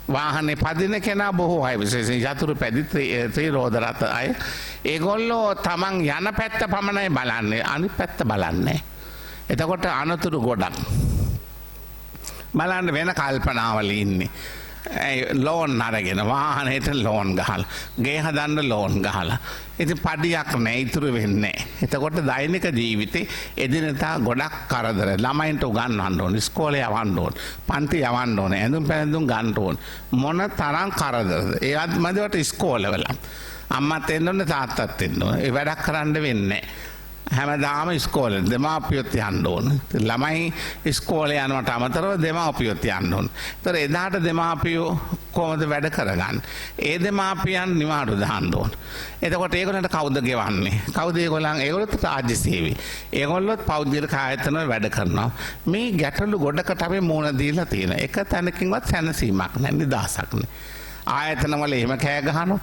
[SPEAKER 2] වාහනේ පදින කෙනා බොහෝ අය, විශේෂයෙන් යතුරු පැදි ත්‍රිරෝද රථ අය, ඒගොල්ලෝ තමන් යන පැත්ත පමණයි බලන්නේ, අනිත් පැත්ත බලන්නේ. එතකොට අනතුරු ගොඩක්. බලන්න වෙන කල්පනාවල ඉන්නේ. ලෝන් අරගෙන වාහනයට ලෝන් ගහලා, ගේ හදන්න ලෝන් ගහලා. ඉතින් පඩියක් නැහැ, ඉතුරු වෙන්නේ නැහැ. එතකොට දෛනික ජීවිතේ එදිනෙදා ගොඩක් කරදර. ළමයින්ට උගන්වන්න ඕනේ, ඉස්කෝලේ යවන්න ඕනේ, පන්ති යවන්න ඕනේ, ඇඳුම් පැළඳුම් ගන්න ඕනේ. මොන තරම් කරදරද. ඒවත් මැදවට ඉස්කෝලවල අම්මත් එන්න ඕනේ, තාත්තත් එන්න ඕනේ. ඒ වැඩක් කරන්න වෙන්නේ නැහැ. හැමදාම ඉස්කෝලේ දෙමාපියොත් යන්න ඕන. ළමයි ඉස්කෝලේ යනවට අමතරව දෙමාපියොත් යන්න ඕන. ඒතර එදාට දෙමාපියෝ කොහොමද වැඩ කරගන්නේ? ඒ දෙමාපියන් නිවාඩු දාන්න ඕන. එතකොට ඒගොල්ලන්ට කවුද ගෙවන්නේ? කවුද ඒගොල්ලොත් රාජ්‍ය සේවී. ඒගොල්ලොත් පෞද්ගලික ආයතනවල වැඩ කරනවා. මේ ගැටලු ගොඩකට අපි මුහුණ දීලා තියෙනවා. එක තැනකින්වත් සැනසීමක් නැහැ, නිදහසක් නැහැ. ආයතනවල එහෙම කෑ ගහනවා.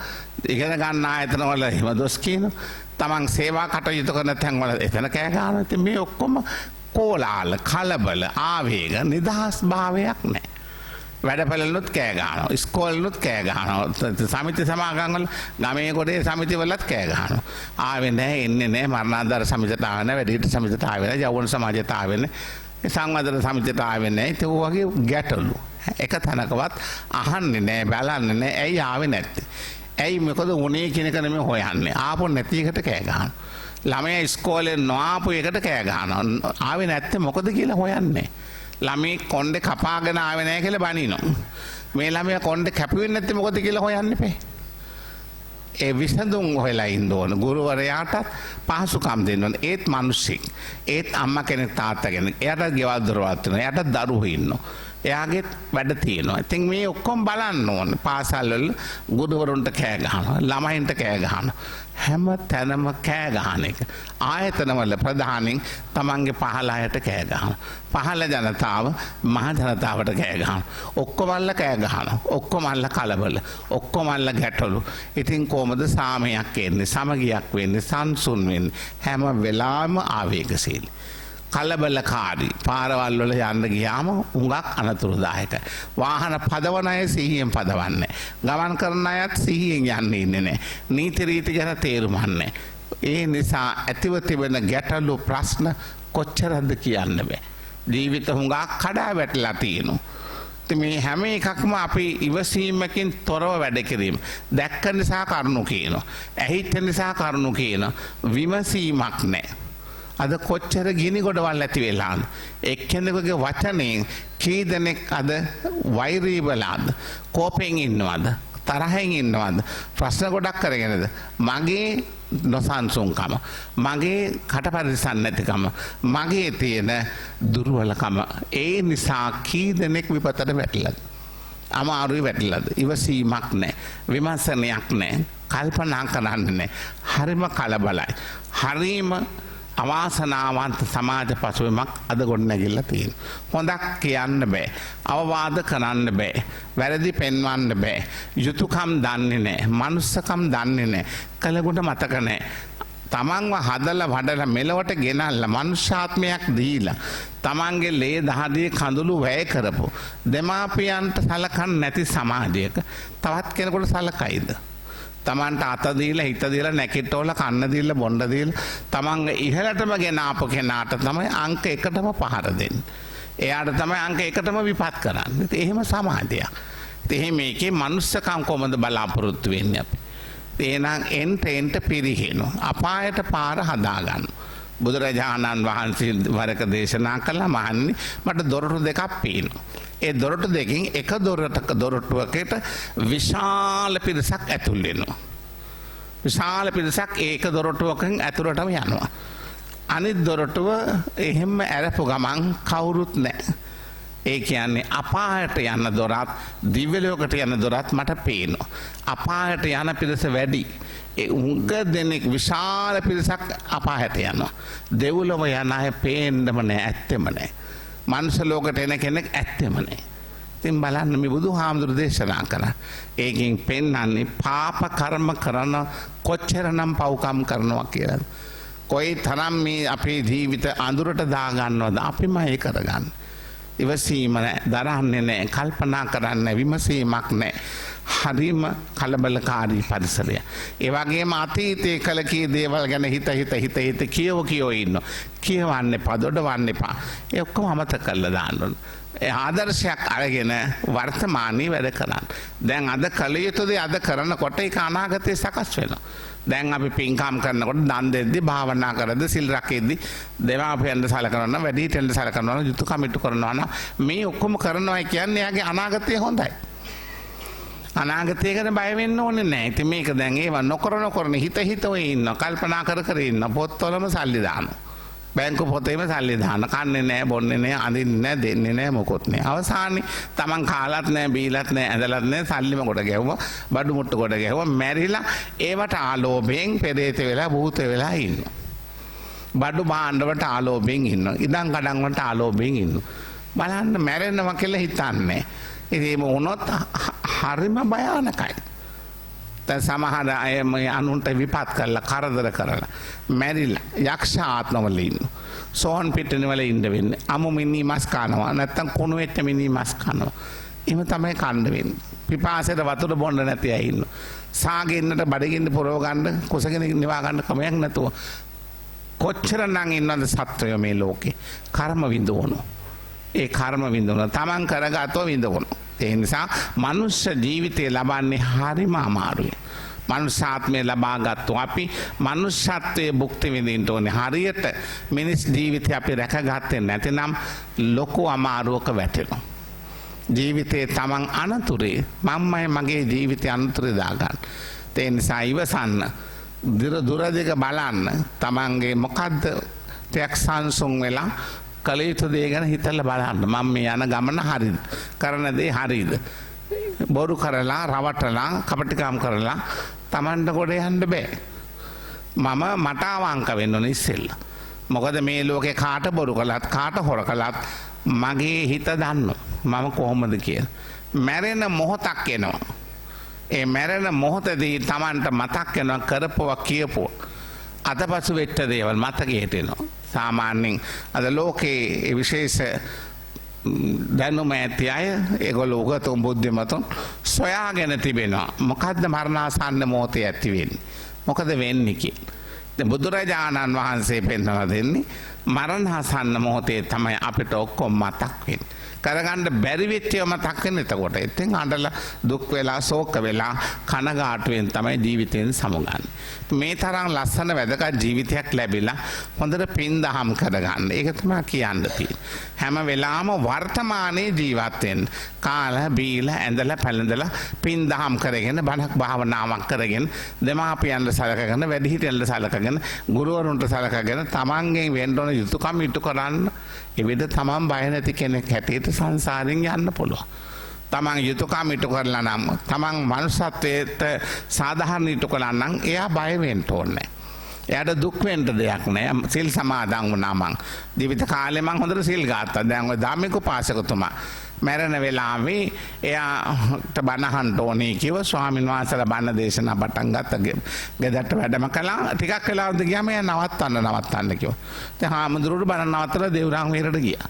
[SPEAKER 2] ඉගෙන ගන්න ආයතනවල එහෙම දොස් කියනවා. තමන් සේවා කටයුතු කරන තැන්වල එතන කෑ ගහනවා. ඉතින් මේ ඔක්කොම කෝලාහල, කලබල, ආවේග, නිදහස් භාවයක් නැහැ. වැඩපළලුත් කෑ ගහනවා, ඉස්කෝලේලුත් කෑ ගහනවා, සමිති සමාගම් වල, ගමේ ගොඩේ සමිති වලත් කෑ ගහනවා. ආවේ නැහැ, එන්නේ නැහැ, මරණාධාර සමිතියට ආවේ නැහැ, වැඩිහිටි සමිතියට ආවේ නැහැ, යෞවන සමාජයට ආවේ නැහැ, සංවර්ධන සමිතියට ආවේ නැහැ. ඒක වගේ ගැටලු. එක තැනකවත් අහන්නේ නැහැ, බලන්නේ නැහැ. ඇයි ආවේ නැත්තේ? ඇයි මොකද උනේ කියන එක නෙමෙයි හොයන්නේ. ආපො නැති එකට කෑ ගහනවා. ළමයා ඉස්කෝලේ නොආපු එකට කෑ ගහනවා. ආවේ නැත්තේ මොකද කියලා හොයන්නේ. ළමයි කොණ්ඩේ කපාගෙන ආවේ නැහැ කියලා බනිනවා. මේ ළමයා කොණ්ඩේ කැපුවේ නැත්තේ මොකද කියලා හොයන්න එපේ. ඒ විසඳුම් හොයලා ඉන්න ඕන. ගුරුවරයාට පහසුකම් දෙන්න ඕන. ඒත් මිනිස්සෙක්. ඒත් අම්මා කෙනෙක්, තාත්තා කෙනෙක්. එයාට ගෙවල් දොරවල් තියෙනවා. එයාට දරුවෝ ඉන්නවා. එයාගේ වැඩ තියෙනවා. ඉතින් මේ ඔක්කොම බලන්න ඕනේ. පාසල් වල ගුරුවරුන්ට කෑ ගහනවා, ළමයින්ට කෑ ගහනවා. හැම තැනම කෑ ගහන එක. ආයතනවල ප්‍රධානින් තමන්ගේ පහළ අයට කෑ ගහනවා. පහළ ජනතාව මහ ජනතාවට කෑ ගහනවා. ඔක්කොමල්ල කෑ ගහනවා. ඔක්කොමල්ල කලබල. ඔක්කොමල්ල ගැටලු. ඉතින් කොහමද සාමයක් එන්නේ, සමගියක් වෙන්නේ, සංසුන් වෙන්නේ? හැම වෙලාවෙම ආවේගශීලී, කලබලකාරී. පාරවල් වල යන්න ගියාම උඟක් අනතුරුදායකයි. වාහන පදවන අය සිහියෙන් පදවන්නේ. ගමන් කරන අයත් සිහියෙන් යන්නේ ඉන්නේ නැහැ. නීති රීති ගැන තේරුමක් නැහැ. ඒ නිසා ඇතිව තිබෙන ගැටලු ප්‍රශ්න කොච්චරද කියන්න බෑ. ජීවිත හුඟක් කඩා වැටලා තියෙනවා. මේ හැම එකක්ම අපි ඉවසීමකින් තොරව වැඩ කිරීම. දැක්ක නිසා කරුණු කියනවා. ඇහිච්ච නිසා කරුණු කියනවා. විමසීමක් නැහැ. අද කොච්චර ගිනි ගොඩවල් ඇති වෙලාද? එක්කෙනෙකුගේ වචනෙන් කී දෙනෙක් අද වෛරී වෙලාද? කෝපෙන් ඉන්නවද? තරහෙන් ඉන්නවද? ප්‍රශ්න ගොඩක් කරගෙනද? මගේ නොසන්සුන්කම, මගේ කටපරිසම් නැතිකම, මගේ තියෙන දුර්වලකම, ඒ නිසා කී දෙනෙක් විපතට වැටිලාද? අමාරුයි වැටිලාද? ඉවසීමක් නැහැ, විමර්ශනයක් නැහැ, කල්පනා කරන්නේ නැහැ. හරිම කලබලයි. හරිම අවාසනාවන්ත සමාජ පසුබිමක් අද ගොඩ නැගිල්ලා තියෙනවා. හොඳක් කියන්න බෑ, අවවාද කරන්න බෑ, වැරදි පෙන්වන්න බෑ, යුතුයකම් දන්නේ නැහැ, මනුස්සකම් දන්නේ නැහැ, කලගුණ මතක නැහැ. තමන්ව හදලා වඩලා මෙලවට ගෙනල්ලා මනුෂ්‍යාත්මයක් දීලා තමන්ගේ ලේ දහදියේ කඳුළු වැය කරපො දෙමාපියන්ට සලකන්නේ නැති සමාජයක තවත් කෙනෙකුට සලකයිද? තමන්ට අත දීලා හිත දීලා නැකිටෝලා කන්න දීලා බොණ්ඩ දීලා තමන්ගේ ඉහළටම ගෙන ආපු කෙනාට තමයි අංක 1ටම පහර දෙන්නේ. එයාට තමයි අංක 1ටම විපත් කරන්නේ. එහෙම සමාජයක්. එහෙම මේකේ මනුස්සකම් කොහොමද බලාපොරොත්තු වෙන්නේ අපි? එහෙනම් එන්ට පිරිහෙනවා. අපායට පාර හදාගන්න. බුදුරජාණන් වහන්සේ වරක දේශනා කළා, මහන්නේ මට දොරටු දෙකක් පේනවා. ඒ දොරටු දෙකෙන් එක දොරටුවකට විශාල පිරිසක් ඇතුල් වෙනවා. විශාල පිරිසක් ඒක දොරටුවකින් ඇතුළටම යනවා. අනිත් දොරටුව එහෙම ඇරපු ගමන් කවුරුත් නැහැ. ඒ කියන්නේ අපායට යන දොරත් දිව්‍ය ලෝකයට යන දොරත් මට පේනවා. අපායට යන පිරිස වැඩි. ඒ උංග දෙනෙක් විශාල පිරිසක් අපායට යනවා. දෙව්ලොව යන අය පේන්නම නැහැ, ඇත්තෙම නැහැ. මනුෂ්‍ය ලෝකයට එන කෙනෙක් ඇත්තෙම නැහැ. ඉතින් බලන්න මේ බුදුහාමුදුරු දේශනා කරා. ඒකෙන් පෙන්වන්නේ පාප කර්ම කරන කොච්චරනම් පව්කම් කරනවා කියලා. කොයි තරම් මේ අපේ ජීවිත අඳුරට දාගන්නවද අපිම ඒ කරගන්න. ඉවසීම නැහැ, දරන්නේ නැහැ, කල්පනා කරන්නේ විමසීමක් නැහැ. හරිම කලබලකාරී පරිසරය. ඒ වගේම අතීතයේ කළ කී දේවල් ගැන හිත කියෝ ඉන්නවා. කියවන්න එපා, දොඩවන්න එපා. ඒ ඔක්කොම අමතක කරලා දාන්න ඕන. ඒ ආදර්ශයක් අරගෙන වර්තමානයේ වැඩ කරන්න. දැන් අද කළ යුතු දේ අද කරනකොට ඒක අනාගතේ සකස් වෙනවා. දැන් අපි පින්කම් කරනකොට දන් දෙද්දි භාවනා කරද්දි සිල් රැකෙද්දි දෙමාපියන්ට සලකනවා, වැඩිහිටියන්ට සලකනවා, යුතුයකම් ඉටු කරනවා නම් මේ ඔක්කොම කරනවා කියන්නේ එයාගේ අනාගතය හොඳයි. අනාගතය ගැන බය වෙන්න ඕනේ නැහැ. ඉතින් මේක දැන් ඒව නොකරන හිත ඔය ඉන්න, කල්පනා කර ඉන්න, පොත්වලම සල්ලි දානවා. බැංකු පොතේම සල්ලි දාන, කන්නේ නැහැ, බොන්නේ නැහැ, අඳින්නේ නැහැ, දෙන්නේ නැහැ, මොකොත් නැහැ. අවසානයේ Taman කාලත් නැහැ, බීලත් නැහැ, ඇඳලත් නැහැ, සල්ලිම කොට ගැහුවා, බඩු මුට්ටු කොට ගැහුවා, මැරිලා ඒවට ආලෝභයෙන් පෙරේත වෙලා භූත වෙලා ඉන්නවා. බඩු භාණ්ඩවට ආලෝභයෙන් ඉන්නවා. ඉදන් කඩන් වලට ආලෝභයෙන් ඉන්නවා. බලන්න මැරෙනවා කියලා හිතන්නේ. ඉතින් මේ වුණොත් හරිම භයානකයි. දැන් සමහර අය මේ අනුන්ට විපත් කරලා කරදර කරලා මැරිලා යක්ෂ ආත්මවල ඉන්නවා. සෝන් පිටින වල ඉන්න වෙන්නේ. අමු මිනි මස් කනවා, නැත්තම් කුණු වෙච්ච මිනි මස් කනවා. එහෙම තමයි කන්න වෙන්නේ. පිපාසයට වතුර බොන්න නැති අය ඉන්නවා. සාගෙන්නට බඩගින්න පුරව ගන්න, කුසගෙන නිවා ගන්න කමයක් නැතුව කොච්චරනම් ඉන්නවද සත්වය මේ ලෝකේ. කර්ම විඳවනවා. ඒ කර්ම විඳවන තමන් කරගත්තෝ විඳවනවා. ඒ නිසා මනුෂ්‍ය ජීවිතය ලබන්නේ හරිම අමාරුයි. මනුෂ්‍යාත්මය ලබාගත්තු අපි මනුෂ්‍යත්වයේ භුක්ති විඳින්න ඕනේ. හරියට මිනිස් ජීවිතය අපි රැකගත්තේ නැතිනම් ලොකු අමාරුවක වැටෙනවා. ජීවිතේ තමන් අනතුරේ මම්මයි මගේ ජීවිතය අනතුරේ දාගන්න. ඒ නිසා ඉවසන්න, දුරදිග බලන්න, තමන්ගේ මොකද්ද ටැක්ස් සංසුන් වෙලා කළ යුතු දේ ගැන හිතලා බලන්න. මම මේ යන ගමන හරිද? කරන දේ හරිද? බොරු කරලා, රවටලා, කපටිකම් කරලා Tamanට කොට යන්න බෑ. මට අවංක වෙන්න ඕනේ ඉස්සෙල්ලා. මොකද මේ ලෝකේ කාට බොරු කළත්, කාට හොර කළත් මගේ හිත දන්නවා මම කොහොමද කියලා. මැරෙන මොහොතක් එනවා. ඒ මැරෙන මොහොතදී Tamanට මතක් වෙනවා කරපුවා කියපුවා. අතපසු වෙච්ච දේවල් මතකයට එනවා. සාමාන්‍යයෙන් අද ලෝකේ විශේෂ දැනුම ඇති අය ඒගොල්ලෝ උගතුන් බුද්ධිමතුන් සොයාගෙන තිබෙනවා. මොකද්ද මරණාසන්න මොහොතේ ඇති වෙන්නේ? මොකද වෙන්නේ කියලා. දැන් බුදුරජාණන් වහන්සේ පෙන්වලා දෙන්නේ මරණාසන්න මොහොතේ තමයි අපිට ඔක්කොම මතක් වෙන්නේ. කරගන්න බැරි වෙච්ච මතක් වෙන එතකොට. ඉතින් අඬලා දුක් වෙලා ශෝක වෙලා කනගාටුවෙන් තමයි ජීවිතයෙන් සමුගන්නේ. මේ තරම් ලස්සන වැදගත් ජීවිතයක් ලැබිලා හොඳට පින් දහම් කරගන්න. ඒක තමයි කියන්න තියෙන්නේ. හැම වෙලාවම වර්තමානයේ ජීවත් වෙන්න. කාලා බීලා ඇඳලා පැළඳලා පින් දහම් කරගෙන බණක් භාවනාවක් කරගෙන දෙමාපියන්ට සලකගෙන වැඩිහිටියන්ට සලකගෙන ගුරුවරුන්ට සලකගෙන තමන්ගෙන් වෙන්න ඕන යුතුයකම් ඉටු කරන්න. එවිට තමන් බය නැති කෙනෙක් හැටියට සංසාරයෙන් යන්න පුළුවන්. තමන් යුතුයකම් ඉටු කරලා නම්, තමන් මනුෂ්‍යත්වයට සාධාරණ ඉටු කළා නම් එයා බය වෙන්න ඕනේ. එයාට දුක් වෙන්න දෙයක් නෑ. සිල් සමාදන් වුණා මං. ජීවිත කාලේ මං හොඳට සිල් ගත්තා. දැන් ඔය ධම්මික උපාසකතුමා මැරෙන වෙලාවේ එයාට බණ අහන්න ඕනේ කිව්ව. ස්වාමීන් වහන්සේලා බණ දේශනා පටන් ගත්තා. ගෙදරට වැඩම කළා. ටිකක් වෙලාවකට ගියාම එයා නවත්තන්න කිව්වා. ඉතින් හාමුදුරුවෝ බණ නවත්තලා දේවරාම විහෙරට ගියා.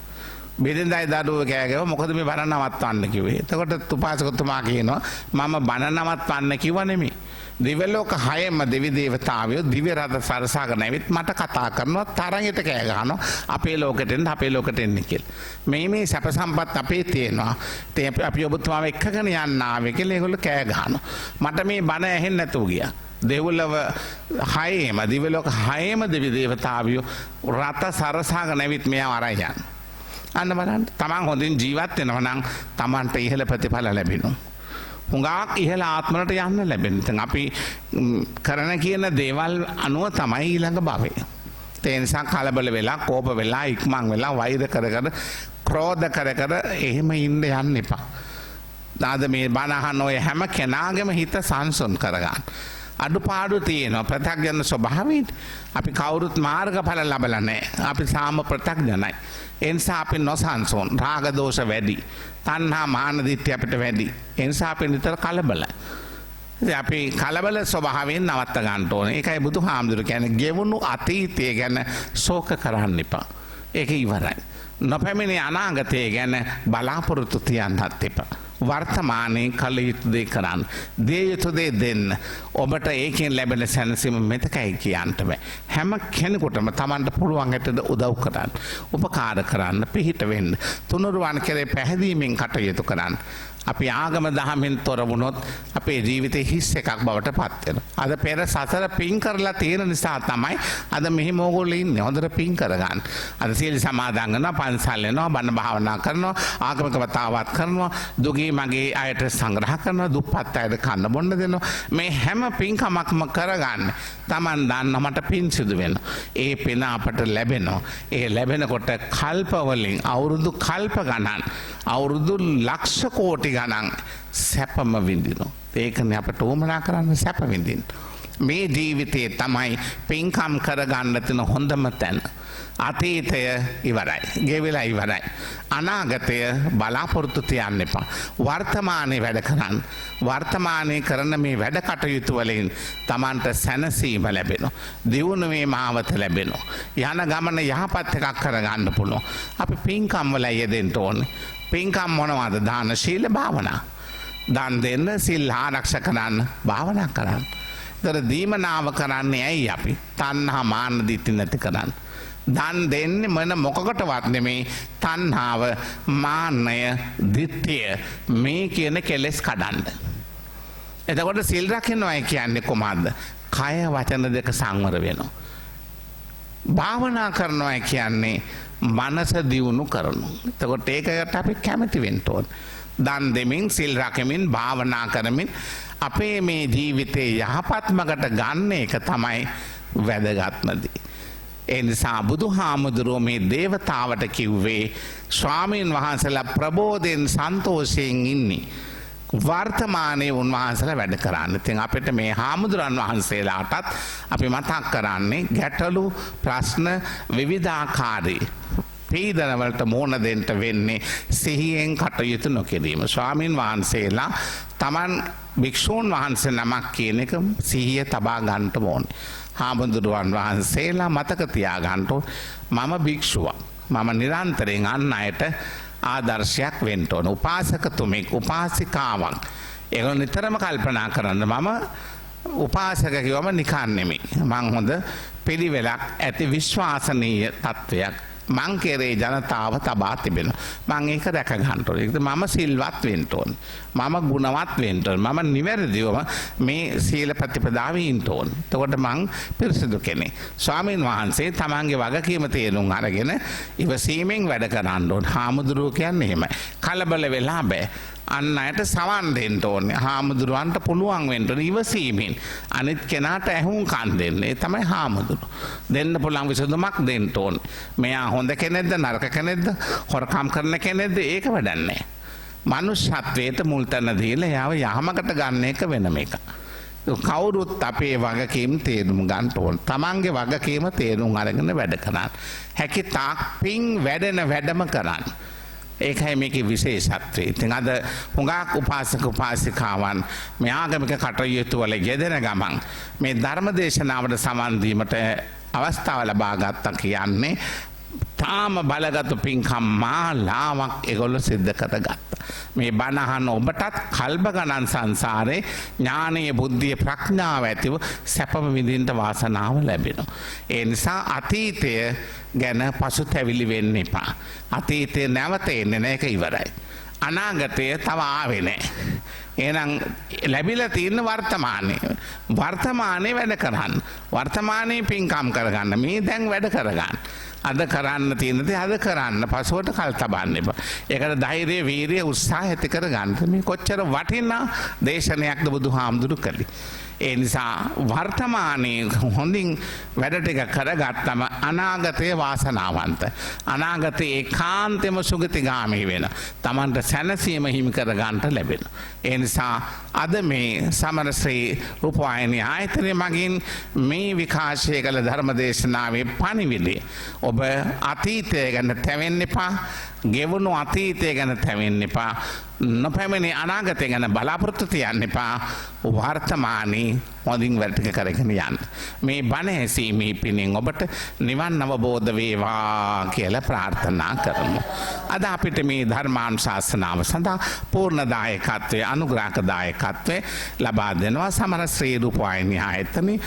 [SPEAKER 2] බෙදෙන්දයි දඩුව කෑගව මොකද මේ බණ නවත්තන්න කිව්වේ. එතකොට උපාසකතුමා කියනවා මම බණ නවත්තන්න කිව්ව නෙමෙයි. දිව්‍ය ලෝක හයම දෙවි දේවතාවයෝ දිව්‍ය රథ සරසාගෙන ඇවිත් මට කතා කරනවා, තරගෙට කෑ ගහනවා අපේ ලෝකෙට එන්න කියලා. මේ සැප සම්පත් අපේ තියෙනවා. ඉතින් අපි ඔබතුමාව එක්කගෙන යන්න ආවේ කියලා ඒගොල්ලෝ කෑ ගහනවා. මට මේ බණ ඇහෙන්නේ නැතුව ගියා. දෙව්ලොව හයේම දිව්‍ය ලෝක හයේම දෙවි දේවතාවයෝ රථ සරසාගෙන ඇවිත් මෙයාව අරන් යනවා. අන්න බලන්න, තමන් හොඳින් ජීවත් වෙනවා නම් තමන්ට ඉහළ ප්‍රතිඵල ලැබෙනවා. හුඟක් ඉහළ ආත්මවලට යන්න ලැබෙන. ඉතින් අපි කරන කියන දේවල් අනුව තමයි ඊළඟ භවය. ඒ නිසා කලබල වෙලා, කෝප වෙලා, ඉක්මන් වෙලා, වෛර කර කර, ක්‍රෝධ කර කර එහෙම ඉන්න යන්න එපා. දාද මේ බණ අහන ඔය හැම කෙනාගේම හිත සංසුන් කරගන්න. අඩුපාඩු තියෙනවා ප්‍රත්‍යඥ ස්වභාවයෙන්. අපි කවුරුත් මාර්ගඵල ලබලා නැහැ. අපි සාම ප්‍රත්‍යඥයි. ඒ නිසා අපි නොසන්සුන්, රාග දෝෂ වැඩි, තණ්හා මාන දිට්ඨි අපිට වැඩි. ඒ නිසා අපි නිතර කලබලයි. ඉතින් අපි කලබල ස්වභාවයෙන් නවත්ත ගන්න ඕනේ. ඒකයි බුදුහාමුදුරු කියන්නේ ගෙවුණු අතීතය ගැන ශෝක කරන්න එපා. ඒක ඉවරයි. නොපැමිණි අනාගතය ගැන බලාපොරොත්තු තියන්නත් එපා. වර්තමානයේ කළ යුතු දේ කරන්න. දිය යුතු දේ දෙන්න. ඔබට ඒකෙන් ලැබෙන සැනසීම මෙතකයි කියන්න බෑ. හැම කෙනෙකුටම Tamanට පුළුවන් හැටද උදව් කරන්න. උපකාර කරන්න, පිහිට වෙන්න. තුනුරුවන් කෙරේ පැහැදීමෙන් කටයුතු කරන්න. අපි ආගම දහමෙන් තොර වුණොත් අපේ ජීවිතේ හිස් එකක් බවට පත් වෙනවා. අද පෙර සසර පින් කරලා තියෙන නිසා තමයි අද මෙහෙම ඕගොල්ලෝ ඉන්නේ. හොඳට පින් කරගන්න. අද සීල සමාදන් කරනවා, පන්සල් යනවා, බණ භාවනා කරනවා, ආගමික වතාවත් කරනවා, දුගී මගේ අයට සංග්‍රහ කරනවා, දුප්පත් අයට කන්න බොන්න දෙනවා. මේ හැම පින්කමක්ම කරගන්න. Taman දන්න මට පින් සිදු වෙනවා. ඒ පින අපට ලැබෙනවා. ඒ ලැබෙනකොට කල්ප වලින් අවුරුදු කල්ප ගණන්, අවුරුදු ලක්ෂ කෝටි ගණන් සැපම විඳිනවා. ඒකනේ අපට උවමනා කරන්න සැප විඳින්න. මේ ජීවිතේ තමයි පින්කම් කරගන්න තියෙන හොඳම තැන. අතීතය ඉවරයි. ගෙවිලා ඉවරයි. අනාගතය බලාපොරොත්තු තියන්න එපා. වර්තමානයේ වැඩ කරන්න. වර්තමානයේ කරන මේ වැඩ කටයුතු වලින් Tamanට සැනසීම ලැබෙනවා. දියුණුවේ මාවත ලැබෙනවා. යන ගමන යහපත් එකක් කරගන්න පුළුවන්. අපි පින්කම් වල යෙදෙන්න ඕනේ. පින්කම් මොනවද? දාන, ශීල, භාවනා. දන් දෙන්න, සිල් ආරක්ෂා කරන්න, භාවනා කරන්න. ඒතර දීමනාව කරන්නේ ඇයි අපි? තණ්හා මාන දිට්ඨි නැති කරන්න. දන් දෙන්නේ මොන මොකකටවත් නෙමේ. තණ්හාව, මාන්නය, දිට්ඨිය මේ කියන කෙලෙස් කඩන්න. එතකොට සිල් රකින්නයි කියන්නේ කොහොමද? කය වචන දෙක සංවර වෙනවා. භාවනා කරනවා කියන්නේ මනස දියුණු කරනවා. එතකොට ඒකට අපි කැමති වෙන්න ඕන. දන් දෙමින්, සිල් රැකමින්, භාවනා කරමින් අපේ මේ ජීවිතේ යහපත් මගට ගන්න එක තමයි වැදගත්ම දේ. ඒ නිසා බුදුහාමුදුරුවෝ මේ දේවතාවට කිව්වේ ස්වාමීන් වහන්සේලා ප්‍රබෝධයෙන් සන්තෝෂයෙන් ඉන්නේ. වර්තමානයේ උන්වහන්සේලා වැඩ කරන්න. ඉතින් අපිට මේ හාමුදුරන් වහන්සේලාටත් අපි මතක් කරන්නේ ගැටලු, ප්‍රශ්න විවිධාකාරී පීඩනවලට මුහුණ දෙන්න වෙන්නේ සිහියෙන් කටයුතු නොකිරීම. ස්වාමින් වහන්සේලා Taman භික්ෂූන් වහන්සේ නමක් කියන එක සිහිය තබා ගන්න ඕනේ. හාමුදුරුවන් වහන්සේලා මතක තියා ගන්න මම භික්ෂුවක්. මම නිරන්තරයෙන් අන් අයට ආදර්ශයක් වෙන්න ඕන. උපාසකතුමෙක්, උපාසිකාවක්. ඒගොල්ලෝ නිතරම කල්පනා කරන්න මම උපාසක කිව්වම නිකන් නෙමෙයි. මං හොඳ පිළිවෙලක් ඇති විශ්වාසනීය තත්වයක් මං කෙරේ ජනතාව තබා තිබෙනවා. මං ඒක දැක ගන්න ඕනේ. ඒක මම සිල්වත් වෙන්න ඕනේ. මම ගුණවත් වෙන්න ඕනේ. මම නිවැරදිවම මේ සීල ප්‍රතිපදාවේ ඉන්න ඕනේ. එතකොට මං පිරිසිදු කෙනෙක්. ස්වාමීන් වහන්සේ තමන්ගේ වගකීම තේරුම් අරගෙන ඉවසීමෙන් වැඩ කරන්න ඕනේ. හාමුදුරුවෝ කියන්නේ එහෙමයි. කලබල වෙලා බෑ. අන්න අයට සවන් දෙන්න ඕනේ. හාමුදුරුවන්ට පුළුවන් වෙන්න ඕනේ ඉවසීමෙන්. අනිත් කෙනාට ඇහුම්කන් දෙන්න. ඒ තමයි හාමුදුරුවෝ. දෙන්න පුළුවන් විසඳුමක් දෙන්න ඕනේ. මෙයා හොඳ කෙනෙක්ද නරක කෙනෙක්ද හොරකම් කරන කෙනෙක්ද ඒක වැඩක් නැහැ. මනුෂ්‍යත්වයට මුල් තැන දීලා යාව යහමකට ගන්න එක වෙනම එකක්. කවුරුත් අපේ වගකීම් තේරුම් ගන්න ඕන. තමන්ගේ වගකීම තේරුම් අරගෙන වැඩ කරන්න. හැකි තාක් පින් වැඩෙන වැඩම කරන්න. ඒකයි මේකේ විශේෂත්වය. ඉතින් අද හුඟක් උපාසක උපාසිකාවන් මේ ආගමික කටයුතු වල යෙදෙන ගමන් මේ ධර්ම දේශනාවට සමන් දීමට අවස්ථාව ලබා ගත්තා කියන්නේ තාම බලගත් පින්කම් මාලාවක් ඒගොල්ලෝ සිද්ධ කරගත්තා. මේ බණ අහන ඔබටත් කල්ප ගණන් සංසාරේ ඥානීය බුද්ධිය ප්‍රඥාව ඇතිව සැපම විඳින්න වාසනාව ලැබෙනවා. ඒ නිසා අතීතය ගැන පසුතැවිලි වෙන්න එපා. අතීතේ නැවත එන්නේ නැහැ, ඒක ඉවරයි. අනාගතය තව ආවේ නැහැ. එහෙනම් ලැබිලා තියෙන වර්තමානයේ වැඩ කරන්න. වර්තමානයේ පින්කම් කරගන්න. මේ දැන් වැඩ කරගන්න. අද කරන්න තියෙන දේ අද කරන්න පසුවට කල් තබන්න එපා. ඒකට ධෛර්යය, වීරිය, උත්සාහය ඇති කර ගන්න. මේ කොච්චර වටිනා දේශනයක්ද බුදුහාමුදුරු කළේ. ඒ නිසා වර්තමානයේ හොඳින් වැඩ ටික කරගත්තම අනාගතයේ වාසනාවන්ත. අනාගතයේ ඒකාන්තෙම සුගතිගාමී වෙන. Tamanට සැනසීම හිමි කර ගන්නට ලැබෙන. ඒ නිසා අද මේ සමරශ්‍රී රූපවාහිනී ආයතනය මගින් මේ විකාශය කළ ධර්ම දේශනාවේ පණිවිඩය ඔබ අතීතය ගැන තැවෙන්න එපා. ගෙවුණු අතීතය ගැන තැවෙන්න එපා. නොපැමිණි අනාගතය ගැන බලාපොරොත්තු තියන්න එපා. වර්තමානයේ හොඳින් වැඩ ටික කරගෙන යන්න. මේ බණ ඇසීමේ පිණින් ඔබට නිවන් අවබෝධ වේවා කියලා ප්‍රාර්ථනා කරමු. අද අපිට මේ ධර්මානුශාසනාව සඳහා පූර්ණ දායකත්වයේ අනුග්‍රහක දායකත්වයේ ලබා දෙනවා සමරශ්‍රී රූපවාහිනී ආයතනයේ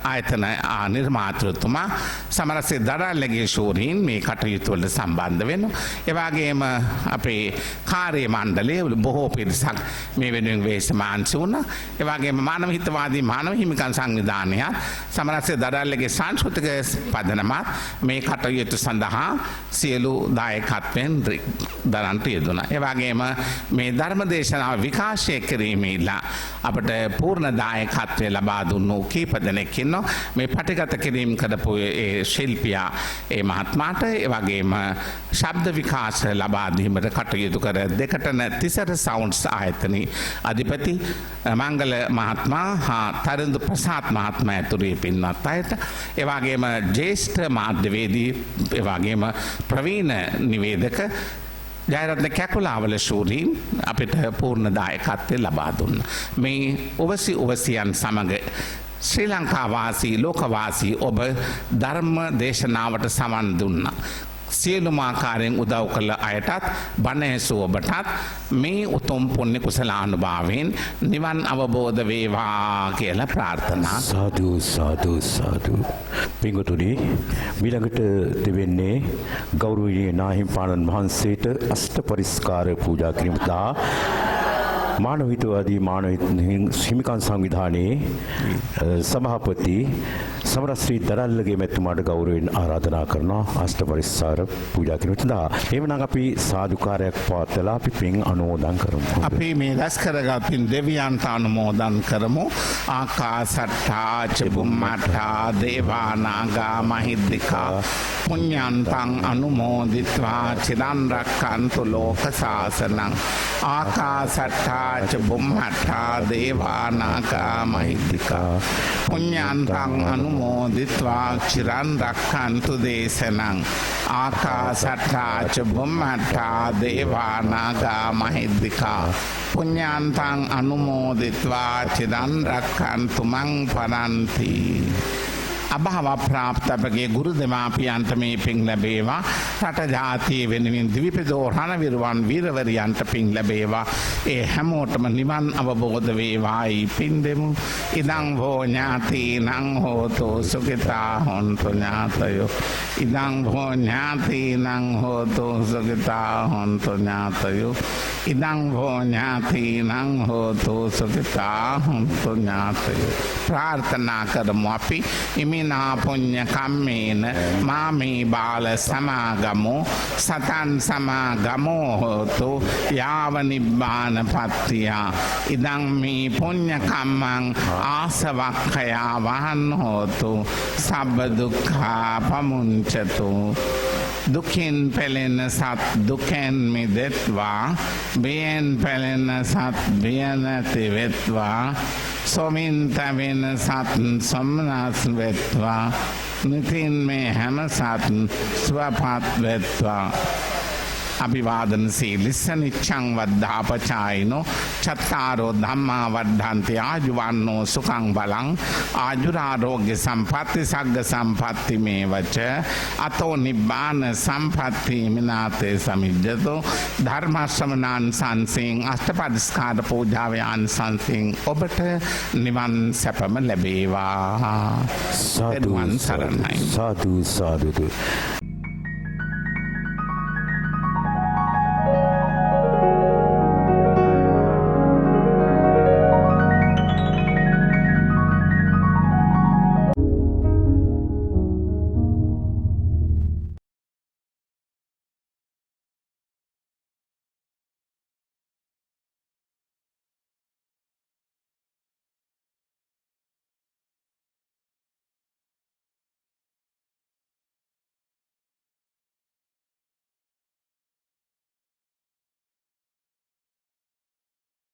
[SPEAKER 2] ආයතන නිර්මාතෘතුමා සමරශ්‍රී දරල්ලගේ ශූරීන් මේ කටයුතු වලට සම්බන්ධ වෙනවා. ඒ වගේම අපේ කාර්ය මණ්ඩලයේ බොහෝ පිරිසක් මේ වෙනුවෙන් වේශමාංශ වුණා. ඒ වගේම මානව හිතවාදී මානව හිමිකම් සංවිධානය සමරශ්‍රී දරල්ලගේ සංස්කෘතික පදනමත් මේ කටයුතු සඳහා සියලු දායකත්වයෙන් දරන්ට යෙදුණා. ඒ වගේම මේ ධර්ම දේශනාව විකාශය කිරීමේලා අපට පූර්ණ දායකත්වය ලබා දුන්නු කීප දෙනෙක් ඉන්නවා. මේ පටිගත කිරීම කරපු ඒ ශිල්පියා ඒ මහත්මයාට ඒ වගේම ශබ්ද විකාශ ලබා දීමට කටයුතු කර දෙකටන තිසර සවුන්ඩ්ස් ආයතනයේ අධිපති මංගල මහත්මයා හා තරිඳු ප්‍රසාද් මහත්මයා ඇතුළු පින්වත් අයට ඒ වගේම ජ්‍යෙෂ්ඨ මාධ්‍යවේදී ඒ වගේම ප්‍රවීණ නිවේදක ජයරත්න කැකුලාවල ශූරීන් අපිට පූර්ණ දායකත්වය ලබා දුන්නා. මේ උවසියන් සමග ශ්‍රී ලංකාවාසී ලෝකවාසී ඔබ ධර්ම දේශනාවට සවන් දුන්නා. සියලුම ආකාරයෙන් උදව් කළ අයටත් බණ ඇසූ ඔබටත් මේ උතුම් පුණ්‍ය කුසලානුභාවයෙන් නිවන් අවබෝධ වේවා කියලා ප්‍රාර්ථනා.
[SPEAKER 1] සාදු සාදු සාදු. පින්වතුනි ඊළඟට දෙවෙන්නේ ගෞරවනීය නාහිමිපාණන් වහන්සේට අෂ්ට පරිස්කාර පූජා කිරීම දා මානව හිතවාදී මානව හිමිකම් සංවිධානයේ සභාපති සමරශ්‍රී දරල්ලගේ මැතිතුමාට ගෞරවයෙන් ආරාධනා කරනවා අෂ්ට පරිස්කාර පූජා කිරීම සඳහා. එහෙමනම් අපි සාදුකාරයක් පවත්වලා අපි පින් අනුමෝදන් කරමු.
[SPEAKER 2] අපි මේ රැස් කරගත් පින් දෙවියන්ට අනුමෝදන් කරමු. ආකාසට්ටා ච බුම්මට්ටා දේවා නාග මහිද්దికා පුඤ්ඤන්තං අනුමෝදිත්වා චිරන් රක්ඛන්තු ලෝක සාසනං. ආකාසට්ටා ච බුම්මට්ටා දේවා නාග මහිද්దికා පුඤ්ඤන්තං අනුමෝදිත්වා චිරන් රක්ඛන්තු දේශනං. ආකාසට්ටා ච බුම්මට්ටා දේවා නාග මහිද්దికා පුඤ්ඤන්තං අනුමෝදිත්වා චිරන් රක්ඛන්තු මං පරන්ති. අභාව ප්‍රාප්ත අපගේ ගුරු දෙමාපියන්ට මේ පින් ලැබේවා. රට ජාතිය වෙනුවෙන් දිවිපෙදෝ රණවිරුවන් වීරවරියන්ට පින් ලැබේවා. ඒ හැමෝටම නිවන් අවබෝධ වේවායි පින් දෙමු. ඉදං හෝ ඥාතිනං හෝතු සුඛිතා හොන්තු ඥාතයෝ. ඉදං හෝ ඥාතිනං හෝතු සුඛිතා හොන්තු ඥාතයෝ. ඉදං හෝ ඥාතිනං හෝතු සුඛිතා හොන්තු ඥාතයෝ. ප්‍රාර්ථනා කරමු අපි ඉමිනා පුඤ්ඤ කම්මේන මාමේ බාල සමාගමෝ සතන් සමාගමෝ හෝතු යාව නිබ්බාන පත්තිය. ඉදං මේ පුඤ්ඤ කම්මං ආසවක්ඛයා වහන් හෝතු සබ්බ දුක්ඛා පමුංචතු. දුකින් පෙළෙන සත් දුකෙන් මිදෙත්වා. බියෙන් පෙළෙන සත් බිය නැති වෙත්වා. සොමින් තැවෙන සත් සොම්නස් වෙත්වා. නිතින් මේ හැම සත් ස්වපත් වෙත්වා. අභිවාදන සීලිස්ස නිච්ඡං වද්ධාපචායිනෝ චත්තාරෝ ධම්මා වද්ධන්ති ආයුවන්නෝ සුඛං බලං ආයුරාෝග්‍ය සම්පatti සග්ග සම්පatti මේවච අතෝ නිබ්බාන සම්පatti මිනාතේ සමිජ්ජතෝ ධර්ම ශ්‍රවණාන් සංසින් අෂ්ටපරිස්කාර පූජාවයන් සංසින් ඔබට නිවන් සැපම ලැබේවා.
[SPEAKER 1] සාදු සරණයි. සාදු සාදු.